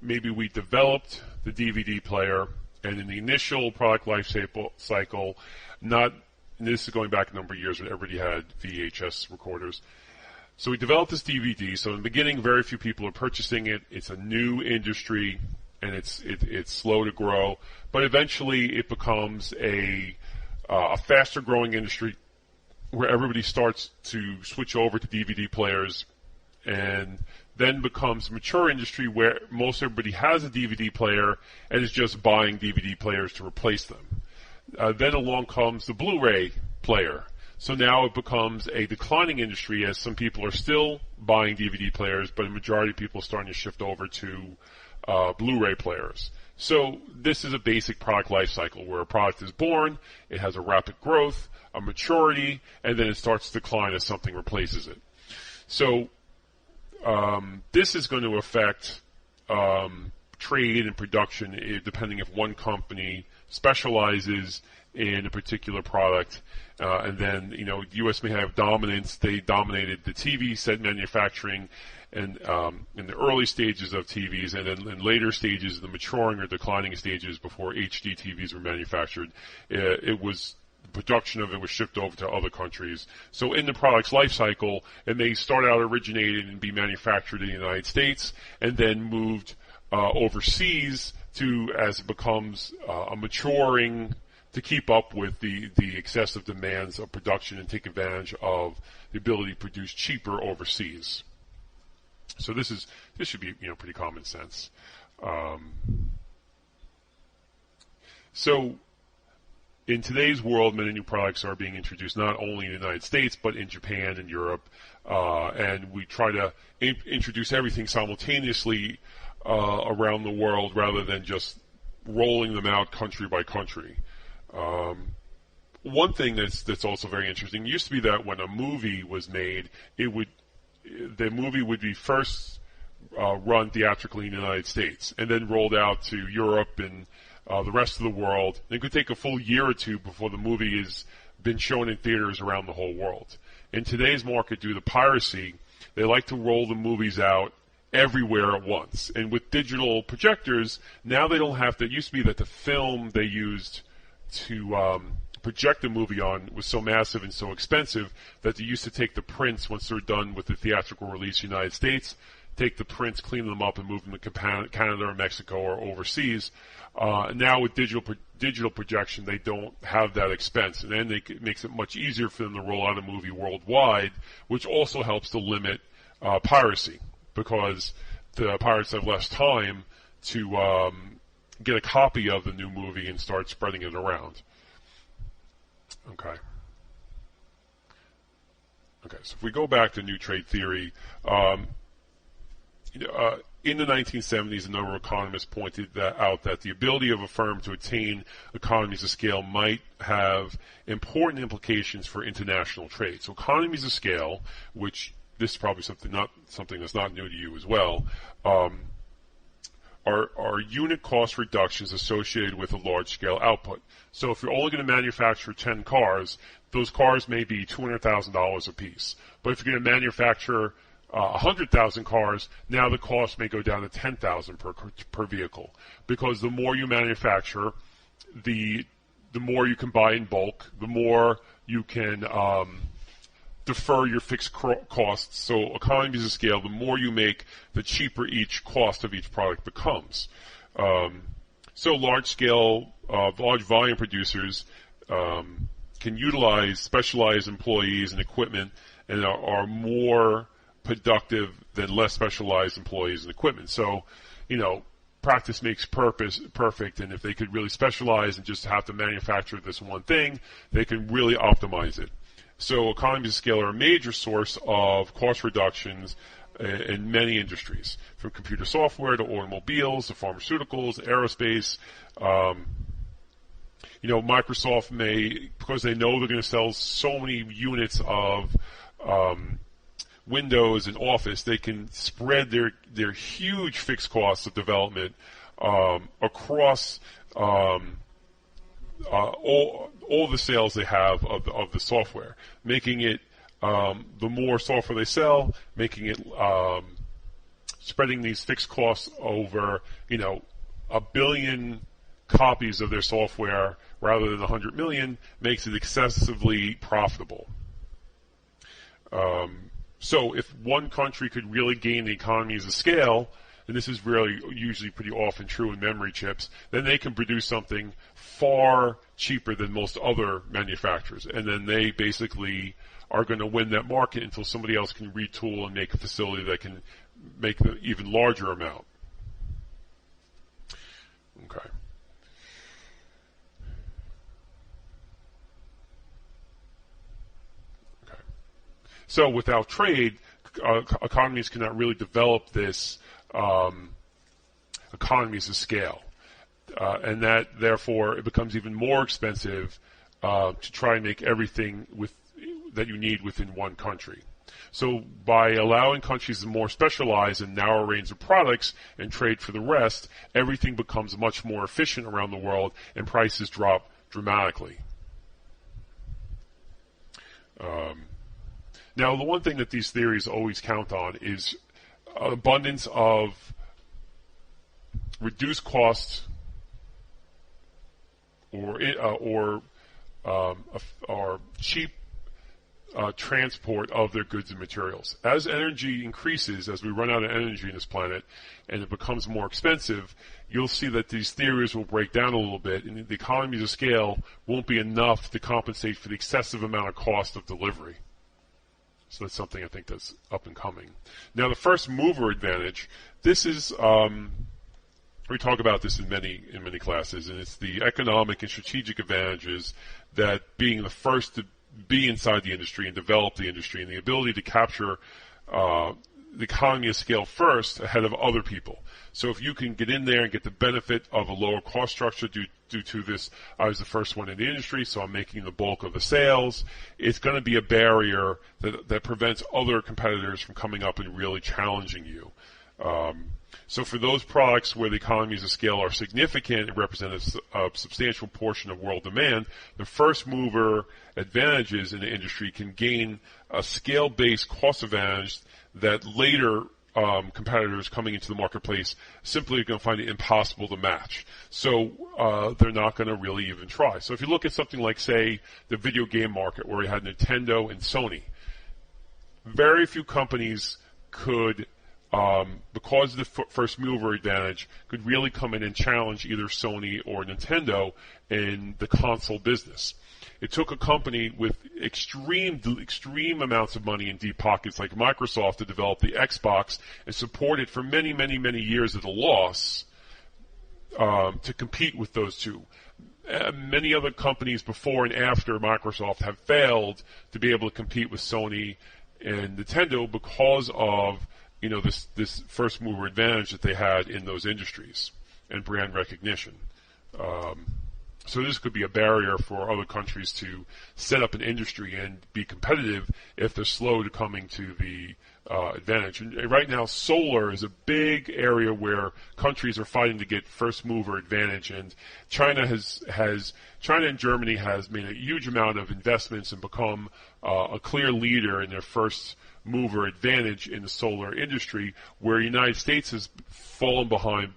Maybe we developed the DVD player, and in the initial product life cycle, this is going back a number of years when everybody had VHS recorders. So we developed this DVD. So in the beginning, very few people are purchasing it. It's a new industry, and it's slow to grow. But eventually, it becomes a faster growing industry where everybody starts to switch over to DVD players, and then becomes a mature industry where most everybody has a DVD player and is just buying DVD players to replace them. Then along comes the Blu-ray player. So now it becomes a declining industry as some people are still buying DVD players, but a majority of people are starting to shift over to Blu-ray players. So this is a basic product life cycle where a product is born, it has a rapid growth, a maturity, and then it starts to decline as something replaces it. So this is going to affect trade and production depending if one company specializes in a particular product. And then, the U.S. may have dominance. They dominated the TV set manufacturing and in the early stages of TVs, and then in later stages, the maturing or declining stages before HD TVs were manufactured, production of it was shipped over to other countries. So in the product's life cycle, it may start out originated and be manufactured in the United States, and then moved overseas as it becomes a maturing to keep up with the excessive demands of production and take advantage of the ability to produce cheaper overseas. So this should be pretty common sense. So in today's world, many new products are being introduced not only in the United States but in Japan and Europe, and we try to introduce everything simultaneously around the world rather than just rolling them out country by country. One thing that's also very interesting used to be that when a movie was made, the movie would be first run theatrically in the United States and then rolled out to Europe and the rest of the world. And it could take a full year or two before the movie has been shown in theaters around the whole world. In today's market, due to piracy, they like to roll the movies out everywhere at once. And with digital projectors, now they don't have to. It used to be that the film they used to project the movie on was so massive and so expensive that they used to take the prints once they're done with the theatrical release in the United States, take the prints, clean them up, and move them to Canada or Mexico or overseas. Now with digital projection, they don't have that expense, and then it makes it much easier for them to roll out a movie worldwide, which also helps to limit piracy, because the pirates have less time to get a copy of the new movie and start spreading it around. Okay, so if we go back to new trade theory, in the 1970s, a number of economists pointed out that the ability of a firm to attain economies of scale might have important implications for international trade. So economies of scale, which this is probably something that's not new to you as well, are unit cost reductions associated with a large-scale output. So if you're only going to manufacture 10 cars, those cars may be $200,000 a piece. But if you're going to manufacture 100,000 cars, now the cost may go down to $10,000 per vehicle, because the more you manufacture, the more you can buy in bulk, the more you can defer your fixed costs. So economies of scale, the more you make, the cheaper each cost of each product becomes. So large volume producers can utilize specialized employees and equipment, and are more productive than less specialized employees and equipment. So, practice makes perfect, and if they could really specialize and just have to manufacture this one thing, they can really optimize it. So economies of scale are a major source of cost reductions in many industries, from computer software to automobiles to pharmaceuticals, aerospace. Microsoft may, because they know they're going to sell so many units of Windows and Office, they can spread their huge fixed costs of development across all the sales they have of the software, making it the more software they sell, making it spreading these fixed costs over 1 billion copies of their software rather than 100 million makes it excessively profitable. So if one country could really gain the economies of scale, and this is really usually pretty often true in memory chips, then they can produce something far cheaper than most other manufacturers. And then they basically are going to win that market until somebody else can retool and make a facility that can make the even larger amount. Okay. So without trade, economies cannot really develop this economies of scale. And that, therefore, it becomes even more expensive to try and make everything that you need within one country. So by allowing countries to more specialize in narrow range of products and trade for the rest, everything becomes much more efficient around the world and prices drop dramatically. Now, the one thing that these theories always count on is an abundance of reduced costs or cheap transport of their goods and materials. As energy increases, as we run out of energy in this planet, and it becomes more expensive, you'll see that these theories will break down a little bit, and the economies of scale won't be enough to compensate for the excessive amount of cost of delivery. So that's something I think that's up and coming. Now, the first mover advantage, this is, we talk about this in many classes, and it's the economic and strategic advantages that being the first to be inside the industry and develop the industry, and the ability to capture the economy of scale first ahead of other people. So if you can get in there and get the benefit of a lower cost structure due to this, I was the first one in the industry, so I'm making the bulk of the sales, it's going to be a barrier that prevents other competitors from coming up and really challenging you. So for those products where the economies of scale are significant and represent a substantial portion of world demand, the first mover advantages in the industry can gain a scale-based cost advantage that later competitors coming into the marketplace simply are going to find it impossible to match. So they're not going to really even try. So if you look at something like, say, the video game market, where you had Nintendo and Sony, very few companies could, because of the first mover advantage, could really come in and challenge either Sony or Nintendo in the console business. It took a company with extreme amounts of money in deep pockets like Microsoft to develop the Xbox and support it for many, many, many years at a loss to compete with those two. Many other companies before and after Microsoft have failed to be able to compete with Sony and Nintendo because of this first mover advantage that they had in those industries and brand recognition. So this could be a barrier for other countries to set up an industry and be competitive if they're slow to coming to the advantage. And right now, solar is a big area where countries are fighting to get first mover advantage, and China and Germany has made a huge amount of investments and become a clear leader in their first mover advantage in the solar industry, where the United States has fallen behind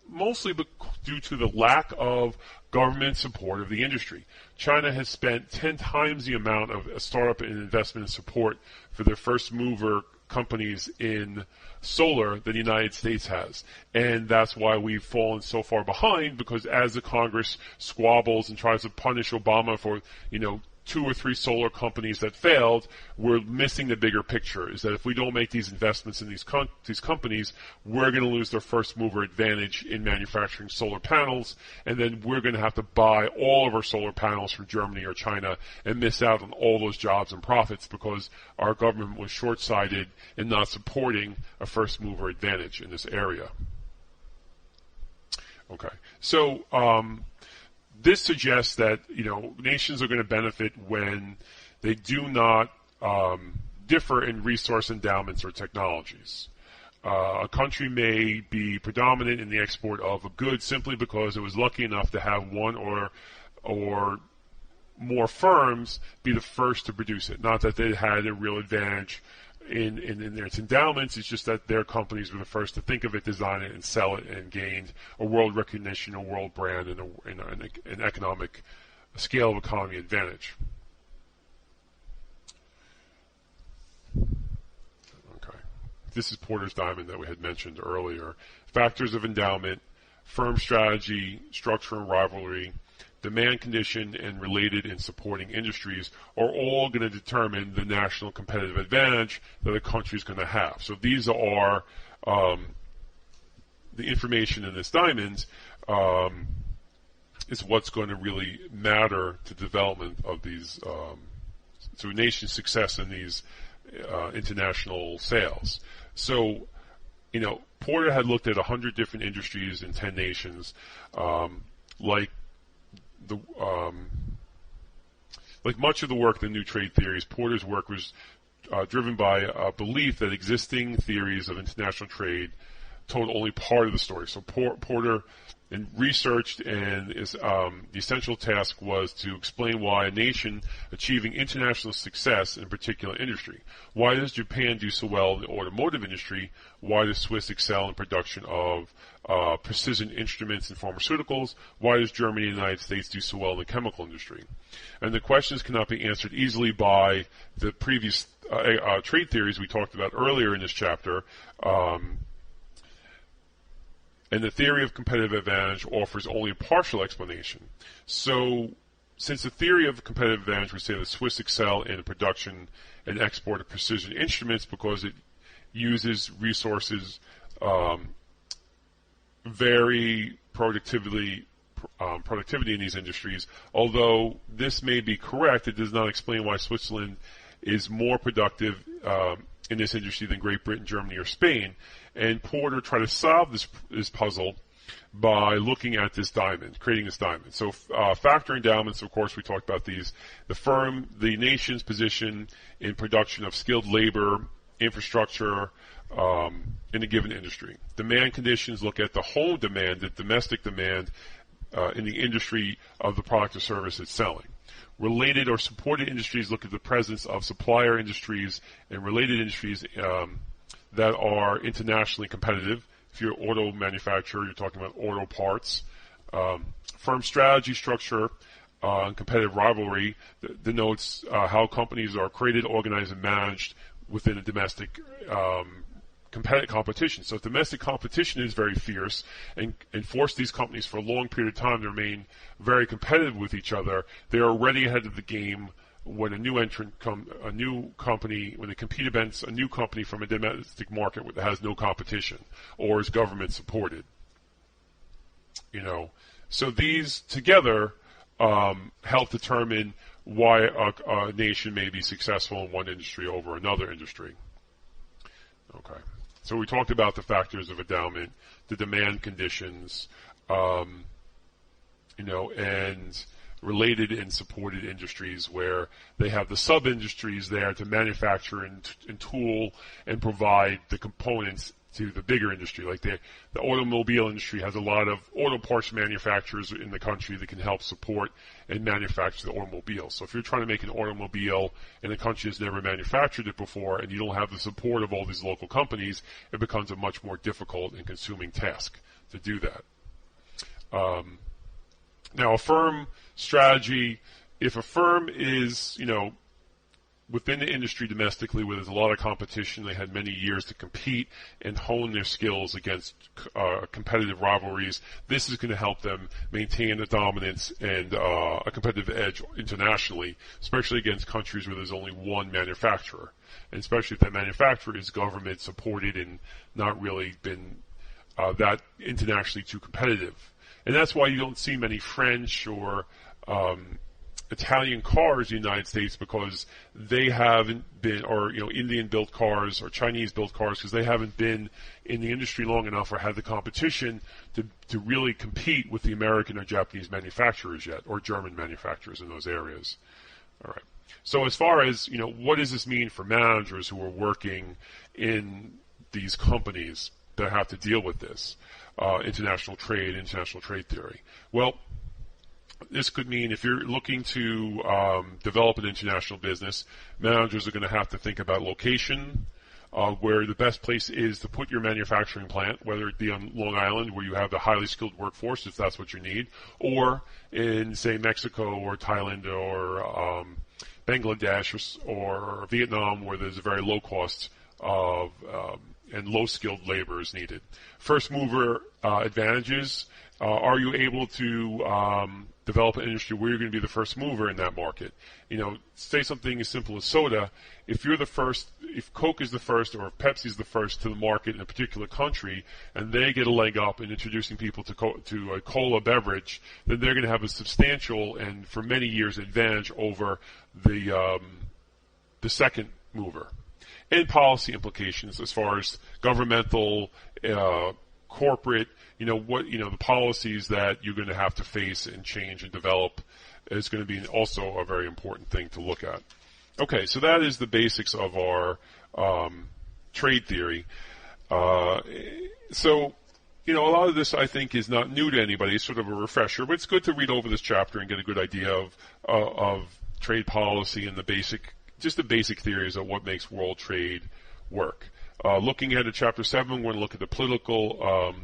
mostly due to the lack of government support of the industry. China has spent 10 times the amount of startup and investment and support for their first mover companies in solar than the United States has. And that's why we've fallen so far behind, because as the Congress squabbles and tries to punish Obama for, 2 or 3 solar companies that failed, we're missing the bigger picture, is that if we don't make these investments in these companies, we're going to lose their first mover advantage in manufacturing solar panels, and then we're going to have to buy all of our solar panels from Germany or China and miss out on all those jobs and profits because our government was short-sighted in not supporting a first mover advantage in this area. Okay, so this suggests that nations are going to benefit when they do not differ in resource endowments or technologies. A country may be predominant in the export of a good simply because it was lucky enough to have one or more firms be the first to produce it. Not that they had a real advantage in its endowments. It's just that their companies were the first to think of it, design it, and sell it, and gained a world recognition, a world brand, and an economic scale of economy advantage. Okay, this is Porter's diamond that we had mentioned earlier. Factors of endowment, firm strategy, structure and rivalry, demand condition, and related and supporting industries are all going to determine the national competitive advantage that a country is going to have. So these are the information in this diamond is what's going to really matter to development of these, to a nation's success in these international sales. So, Porter had looked at 100 different industries in 10 nations, like much of the work in the new trade theories, Porter's work was driven by a belief that existing theories of international trade told only part of the story. So Porter researched, and the essential task was to explain why a nation achieving international success in a particular industry. Why does Japan do so well in the automotive industry? Why does Swiss excel in production of precision instruments and pharmaceuticals? Why does Germany and the United States do so well in the chemical industry? And the questions cannot be answered easily by the previous trade theories we talked about earlier in this chapter. And the theory of competitive advantage offers only a partial explanation. So, since the theory of competitive advantage would say that Swiss excel in production and export of precision instruments because it uses resources very productivity in these industries, although this may be correct, it does not explain why Switzerland is more productive in this industry than Great Britain, Germany, or Spain. And Porter tried to solve this puzzle by looking at this diamond, creating this diamond. So factor endowments, of course, we talked about these. The nation's position in production of skilled labor, infrastructure in a given industry. Demand conditions look at the whole demand, the domestic demand in the industry of the product or service it's selling. Related or supported industries look at the presence of supplier industries and related industries that are internationally competitive. If you're an auto manufacturer, you're talking about auto parts. Firm strategy, structure, and competitive rivalry denotes how companies are created, organized, and managed within a domestic competitive competition. So if domestic competition is very fierce and force these companies for a long period of time to remain very competitive with each other, they are already ahead of the game when a new entrant when they compete against a new company from a domestic market that has no competition or is government supported. So these together help determine why a nation may be successful in one industry over another industry. Okay. So we talked about the factors of endowment, the demand conditions, and related and supported industries where they have the sub-industries there to manufacture and tool and provide the components to the bigger industry. Like the automobile industry has a lot of auto parts manufacturers in the country that can help support and manufacture the automobile. So if you're trying to make an automobile in a country that's never manufactured it before and you don't have the support of all these local companies, it becomes a much more difficult and consuming task to do that. Now, a firm strategy, if a firm is, within the industry domestically where there's a lot of competition, they had many years to compete and hone their skills against competitive rivalries, this is going to help them maintain a dominance and a competitive edge internationally, especially against countries where there's only one manufacturer, and especially if that manufacturer is government supported and not really been that internationally too competitive. And that's why you don't see many French or Italian cars in the United States, because they haven't been, or Indian-built cars or Chinese-built cars, because they haven't been in the industry long enough or had the competition to really compete with the American or Japanese manufacturers yet, or German manufacturers in those areas. All right. So as far as, what does this mean for managers who are working in these companies that have to deal with this? International trade theory. Well, this could mean if you're looking to develop an international business, managers are going to have to think about location, where the best place is to put your manufacturing plant, whether it be on Long Island where you have the highly skilled workforce, if that's what you need, or in, say, Mexico or Thailand or Bangladesh or Vietnam, where there's a very low cost of and low-skilled labor is needed. First mover advantages. Are you able to develop an industry where you're going to be the first mover in that market? Say something as simple as soda. If you're the first, if Coke is the first, or if Pepsi is the first to the market in a particular country, and they get a leg up in introducing people to a cola beverage, then they're going to have a substantial and for many years advantage over the second mover. And policy implications as far as governmental, corporate, the policies that you're going to have to face and change and develop is going to be also a very important thing to look at. Okay, so that is the basics of our trade theory. So, a lot of this I think is not new to anybody. It's sort of a refresher, but it's good to read over this chapter and get a good idea of trade policy and the basic theories of what makes world trade work. Looking at Chapter 7, we're going to look at the political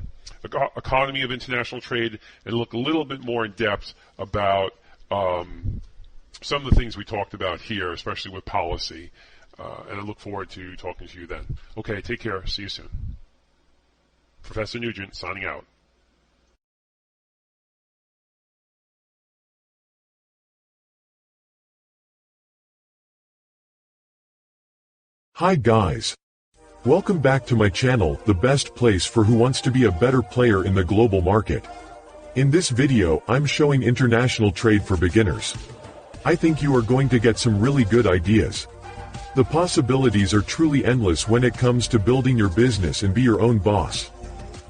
economy of international trade and look a little bit more in depth about some of the things we talked about here, especially with policy. And I look forward to talking to you then. Okay, take care. See you soon. Professor Nugent signing out. Hi guys. Welcome back to my channel, the best place for who wants to be a better player in the global market. In this video, I'm showing international trade for beginners. I think you are going to get some really good ideas. The possibilities are truly endless when it comes to building your business and be your own boss.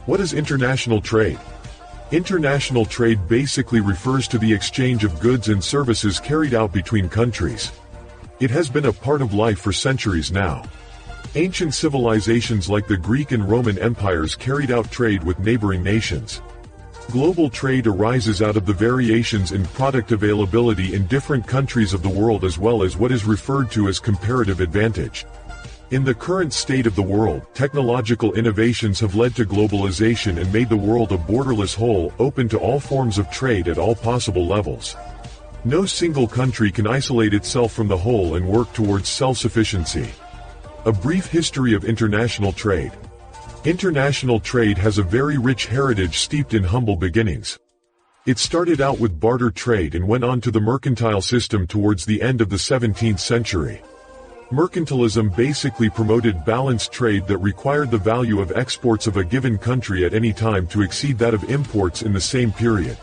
What is international trade? International trade basically refers to the exchange of goods and services carried out between countries. It has been a part of life for centuries now. Ancient civilizations like the Greek and Roman empires carried out trade with neighboring nations. Global trade arises out of the variations in product availability in different countries of the world, as well as what is referred to as comparative advantage. In the current state of the world, technological innovations have led to globalization and made the world a borderless whole, open to all forms of trade at all possible levels. No single country can isolate itself from the whole and work towards self-sufficiency. A brief history of international trade. International trade has a very rich heritage steeped in humble beginnings. It started out with barter trade and went on to the mercantile system towards the end of the 17th century. Mercantilism basically promoted balanced trade that required the value of exports of a given country at any time to exceed that of imports in the same period.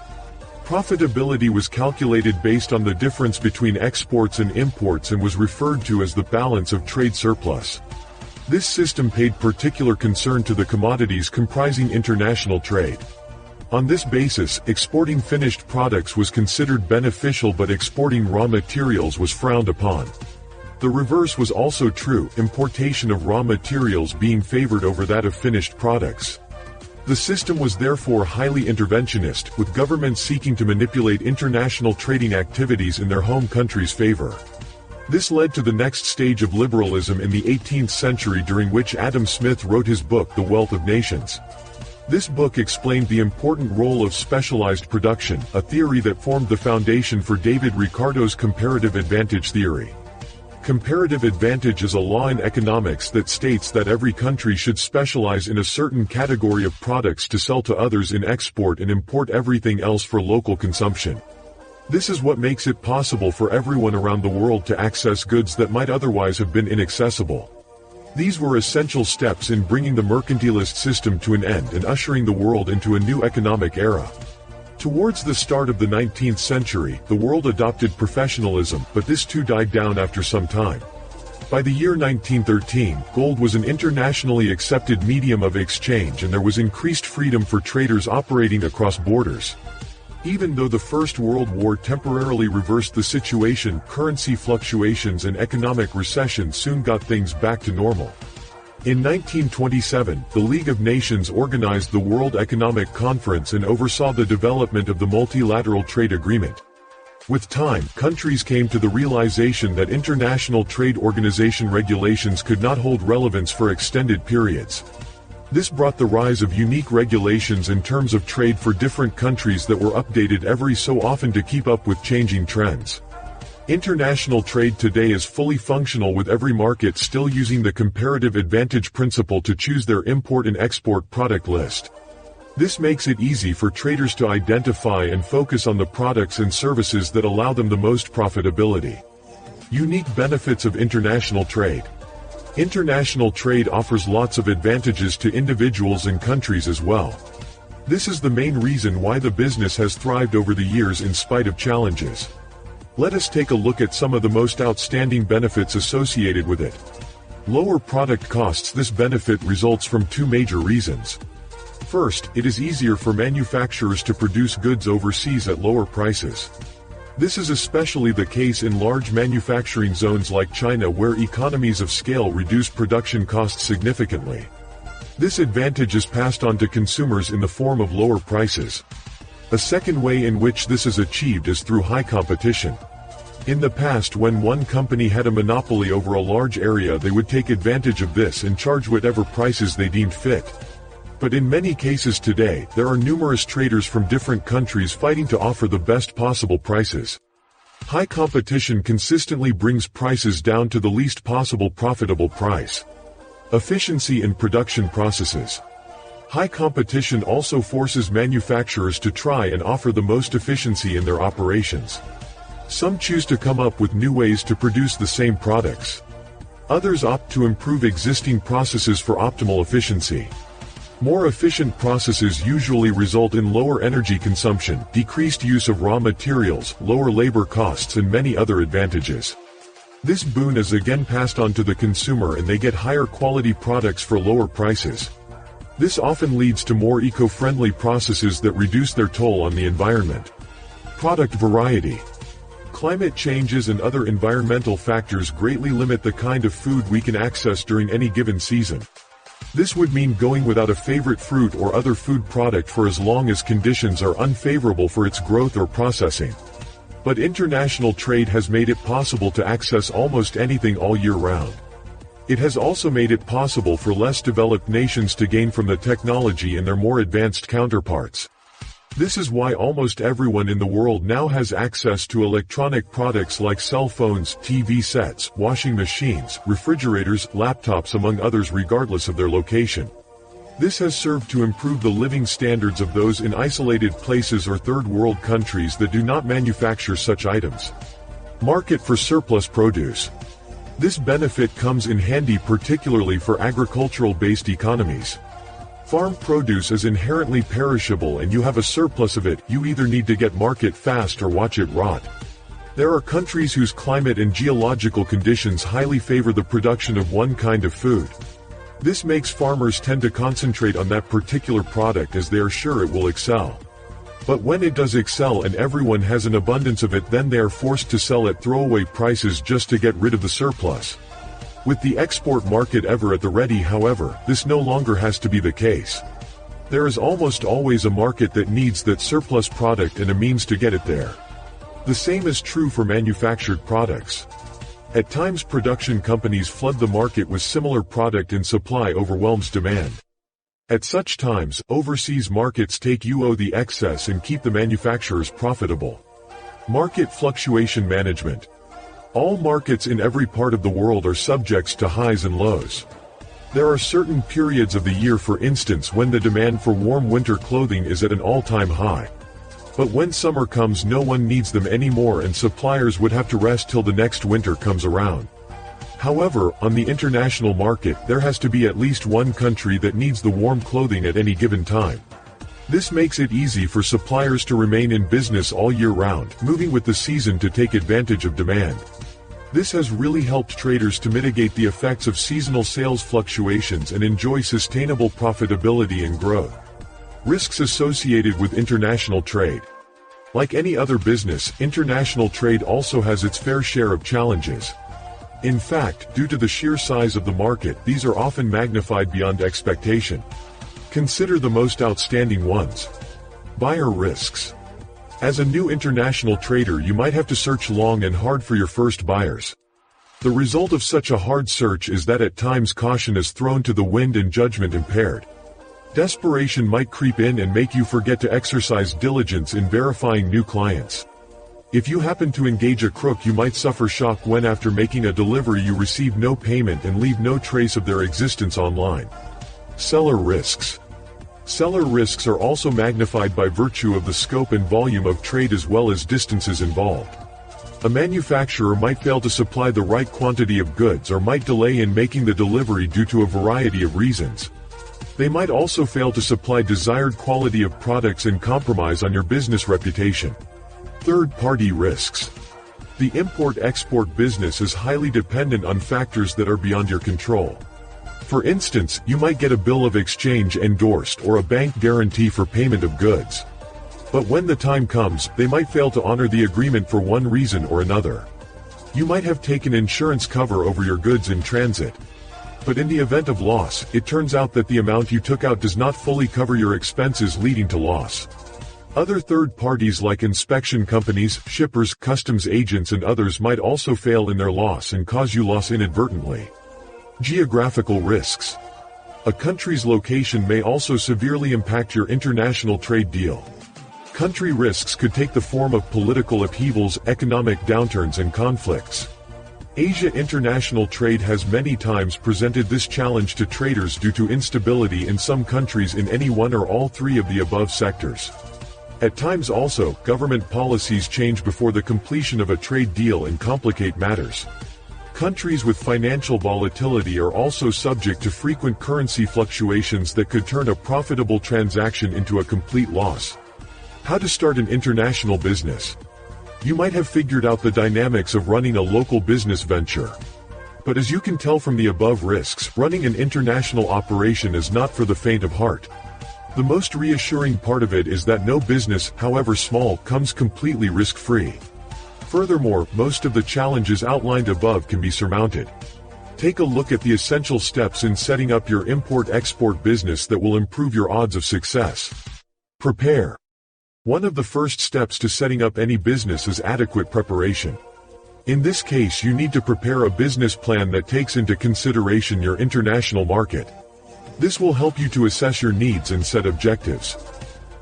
Profitability was calculated based on the difference between exports and imports and was referred to as the balance of trade surplus. This system paid particular concern to the commodities comprising international trade. On this basis, exporting finished products was considered beneficial, but exporting raw materials was frowned upon. The reverse was also true, importation of raw materials being favored over that of finished products. The system was therefore highly interventionist, with governments seeking to manipulate international trading activities in their home country's favor. This led to the next stage of liberalism in the 18th century, during which Adam Smith wrote his book The Wealth of Nations. This book explained the important role of specialized production, a theory that formed the foundation for David Ricardo's comparative advantage theory. Comparative advantage is a law in economics that states that every country should specialize in a certain category of products to sell to others in export and import everything else for local consumption. This is what makes it possible for everyone around the world to access goods that might otherwise have been inaccessible. These were essential steps in bringing the mercantilist system to an end and ushering the world into a new economic era. Towards the start of the 19th century, the world adopted professionalism, but this too died down after some time. By the year 1913, gold was an internationally accepted medium of exchange, and there was increased freedom for traders operating across borders. Even though the First World War temporarily reversed the situation, currency fluctuations and economic recession soon got things back to normal. In 1927, the League of Nations organized the World Economic Conference and oversaw the development of the Multilateral Trade Agreement. With time, countries came to the realization that International Trade Organization regulations could not hold relevance for extended periods. This brought the rise of unique regulations and terms of trade for different countries that were updated every so often to keep up with changing trends. International trade today is fully functional, with every market still using the comparative advantage principle to choose their import and export product list. This makes it easy for traders to identify and focus on the products and services that allow them the most profitability. Unique benefits of international trade. International trade offers lots of advantages to individuals and countries as well. This is the main reason why the business has thrived over the years in spite of challenges. Let us take a look at some of the most outstanding benefits associated with it. Lower product costs. This benefit results from two major reasons. First, it is easier for manufacturers to produce goods overseas at lower prices. This is especially the case in large manufacturing zones like China, where economies of scale reduce production costs significantly. This advantage is passed on to consumers in the form of lower prices. A second way in which this is achieved is through high competition. In the past, when one company had a monopoly over a large area, they would take advantage of this and charge whatever prices they deemed fit. But in many cases today, there are numerous traders from different countries fighting to offer the best possible prices. High competition consistently brings prices down to the least possible profitable price. Efficiency in production processes. High competition also forces manufacturers to try and offer the most efficiency in their operations. Some choose to come up with new ways to produce the same products. Others opt to improve existing processes for optimal efficiency. More efficient processes usually result in lower energy consumption, decreased use of raw materials, lower labor costs, and many other advantages. This boon is again passed on to the consumer, and they get higher quality products for lower prices. This often leads to more eco-friendly processes that reduce their toll on the environment. Product variety. Climate changes and other environmental factors greatly limit the kind of food we can access during any given season. This would mean going without a favorite fruit or other food product for as long as conditions are unfavorable for its growth or processing. But international trade has made it possible to access almost anything all year round. It has also made it possible for less developed nations to gain from the technology and their more advanced counterparts. This is why almost everyone in the world now has access to electronic products like cell phones, TV sets, washing machines, refrigerators, laptops, among others, regardless of their location. This has served to improve the living standards of those in isolated places or third world countries that do not manufacture such items. Market for surplus produce. This benefit comes in handy particularly for agricultural-based economies. Farm produce is inherently perishable, and you have a surplus of it. You either need to get market fast or watch it rot. There are countries whose climate and geological conditions highly favor the production of one kind of food. This makes farmers tend to concentrate on that particular product as they are sure it will excel. But when it does excel and everyone has an abundance of it, then they are forced to sell at throwaway prices just to get rid of the surplus. With the export market ever at the ready, however, this no longer has to be the case. There is almost always a market that needs that surplus product and a means to get it there. The same is true for manufactured products. At times production companies flood the market with similar product and supply overwhelms demand. At such times, overseas markets take the excess and keep the manufacturers profitable. Market fluctuation management. All markets in every part of the world are subjects to highs and lows. There are certain periods of the year, for instance, when the demand for warm winter clothing is at an all-time high. But when summer comes, no one needs them anymore and suppliers would have to rest till the next winter comes around. However, on the international market, there has to be at least one country that needs the warm clothing at any given time. This makes it easy for suppliers to remain in business all year round, moving with the season to take advantage of demand. This has really helped traders to mitigate the effects of seasonal sales fluctuations and enjoy sustainable profitability and growth. Risks associated with international trade. Like any other business, international trade also has its fair share of challenges. In fact, due to the sheer size of the market, these are often magnified beyond expectation. Consider the most outstanding ones. Buyer risks. As a new international trader, you might have to search long and hard for your first buyers. The result of such a hard search is that at times caution is thrown to the wind and judgment impaired. Desperation might creep in and make you forget to exercise diligence in verifying new clients. If you happen to engage a crook, you might suffer shock when after making a delivery you receive no payment and leave no trace of their existence online. Seller risks. Seller risks are also magnified by virtue of the scope and volume of trade as well as distances involved. A manufacturer might fail to supply the right quantity of goods or might delay in making the delivery due to a variety of reasons. They might also fail to supply desired quality of products and compromise on your business reputation. Third-party risks. The import-export business is highly dependent on factors that are beyond your control. For instance, you might get a bill of exchange endorsed or a bank guarantee for payment of goods. But when the time comes, they might fail to honor the agreement for one reason or another. You might have taken insurance cover over your goods in transit. But in the event of loss, it turns out that the amount you took out does not fully cover your expenses, leading to loss. Other third parties like inspection companies, shippers, customs agents and others might also fail in their loss and cause you loss inadvertently. Geographical risks. A country's location may also severely impact your international trade deal. Country risks could take the form of political upheavals, economic downturns and conflicts. Asia international trade has many times presented this challenge to traders due to instability in some countries in any one or all three of the above sectors. At times also, government policies change before the completion of a trade deal and complicate matters. Countries with financial volatility are also subject to frequent currency fluctuations that could turn a profitable transaction into a complete loss. How to start an international business. You might have figured out the dynamics of running a local business venture. But as you can tell from the above risks, running an international operation is not for the faint of heart. The most reassuring part of it is that no business, however small, comes completely risk-free. Furthermore, most of the challenges outlined above can be surmounted. Take a look at the essential steps in setting up your import-export business that will improve your odds of success. Prepare. One of the first steps to setting up any business is adequate preparation. In this case, you need to prepare a business plan that takes into consideration your international market. This will help you to assess your needs and set objectives.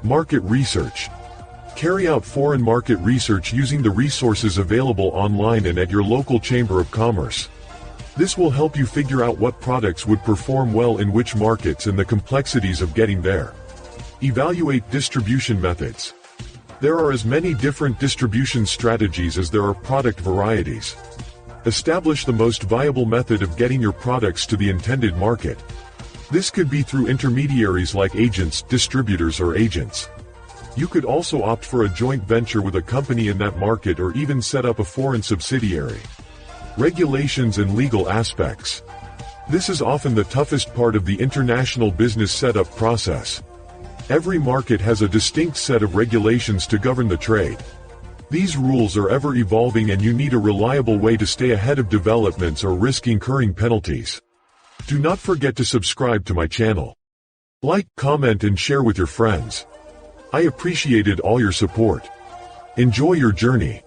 Market research. Carry out foreign market research using the resources available online and at your local chamber of commerce. This will help you figure out what products would perform well in which markets and the complexities of getting there. Evaluate distribution methods. There are as many different distribution strategies as there are product varieties. Establish the most viable method of getting your products to the intended market. This could be through intermediaries like agents, distributors, or agents. You could also opt for a joint venture with a company in that market or even set up a foreign subsidiary. Regulations and legal aspects. This is often the toughest part of the international business setup process. Every market has a distinct set of regulations to govern the trade. These rules are ever evolving and you need a reliable way to stay ahead of developments or risk incurring penalties. Do not forget to subscribe to my channel. Like, comment and share with your friends. I appreciated all your support. Enjoy your journey.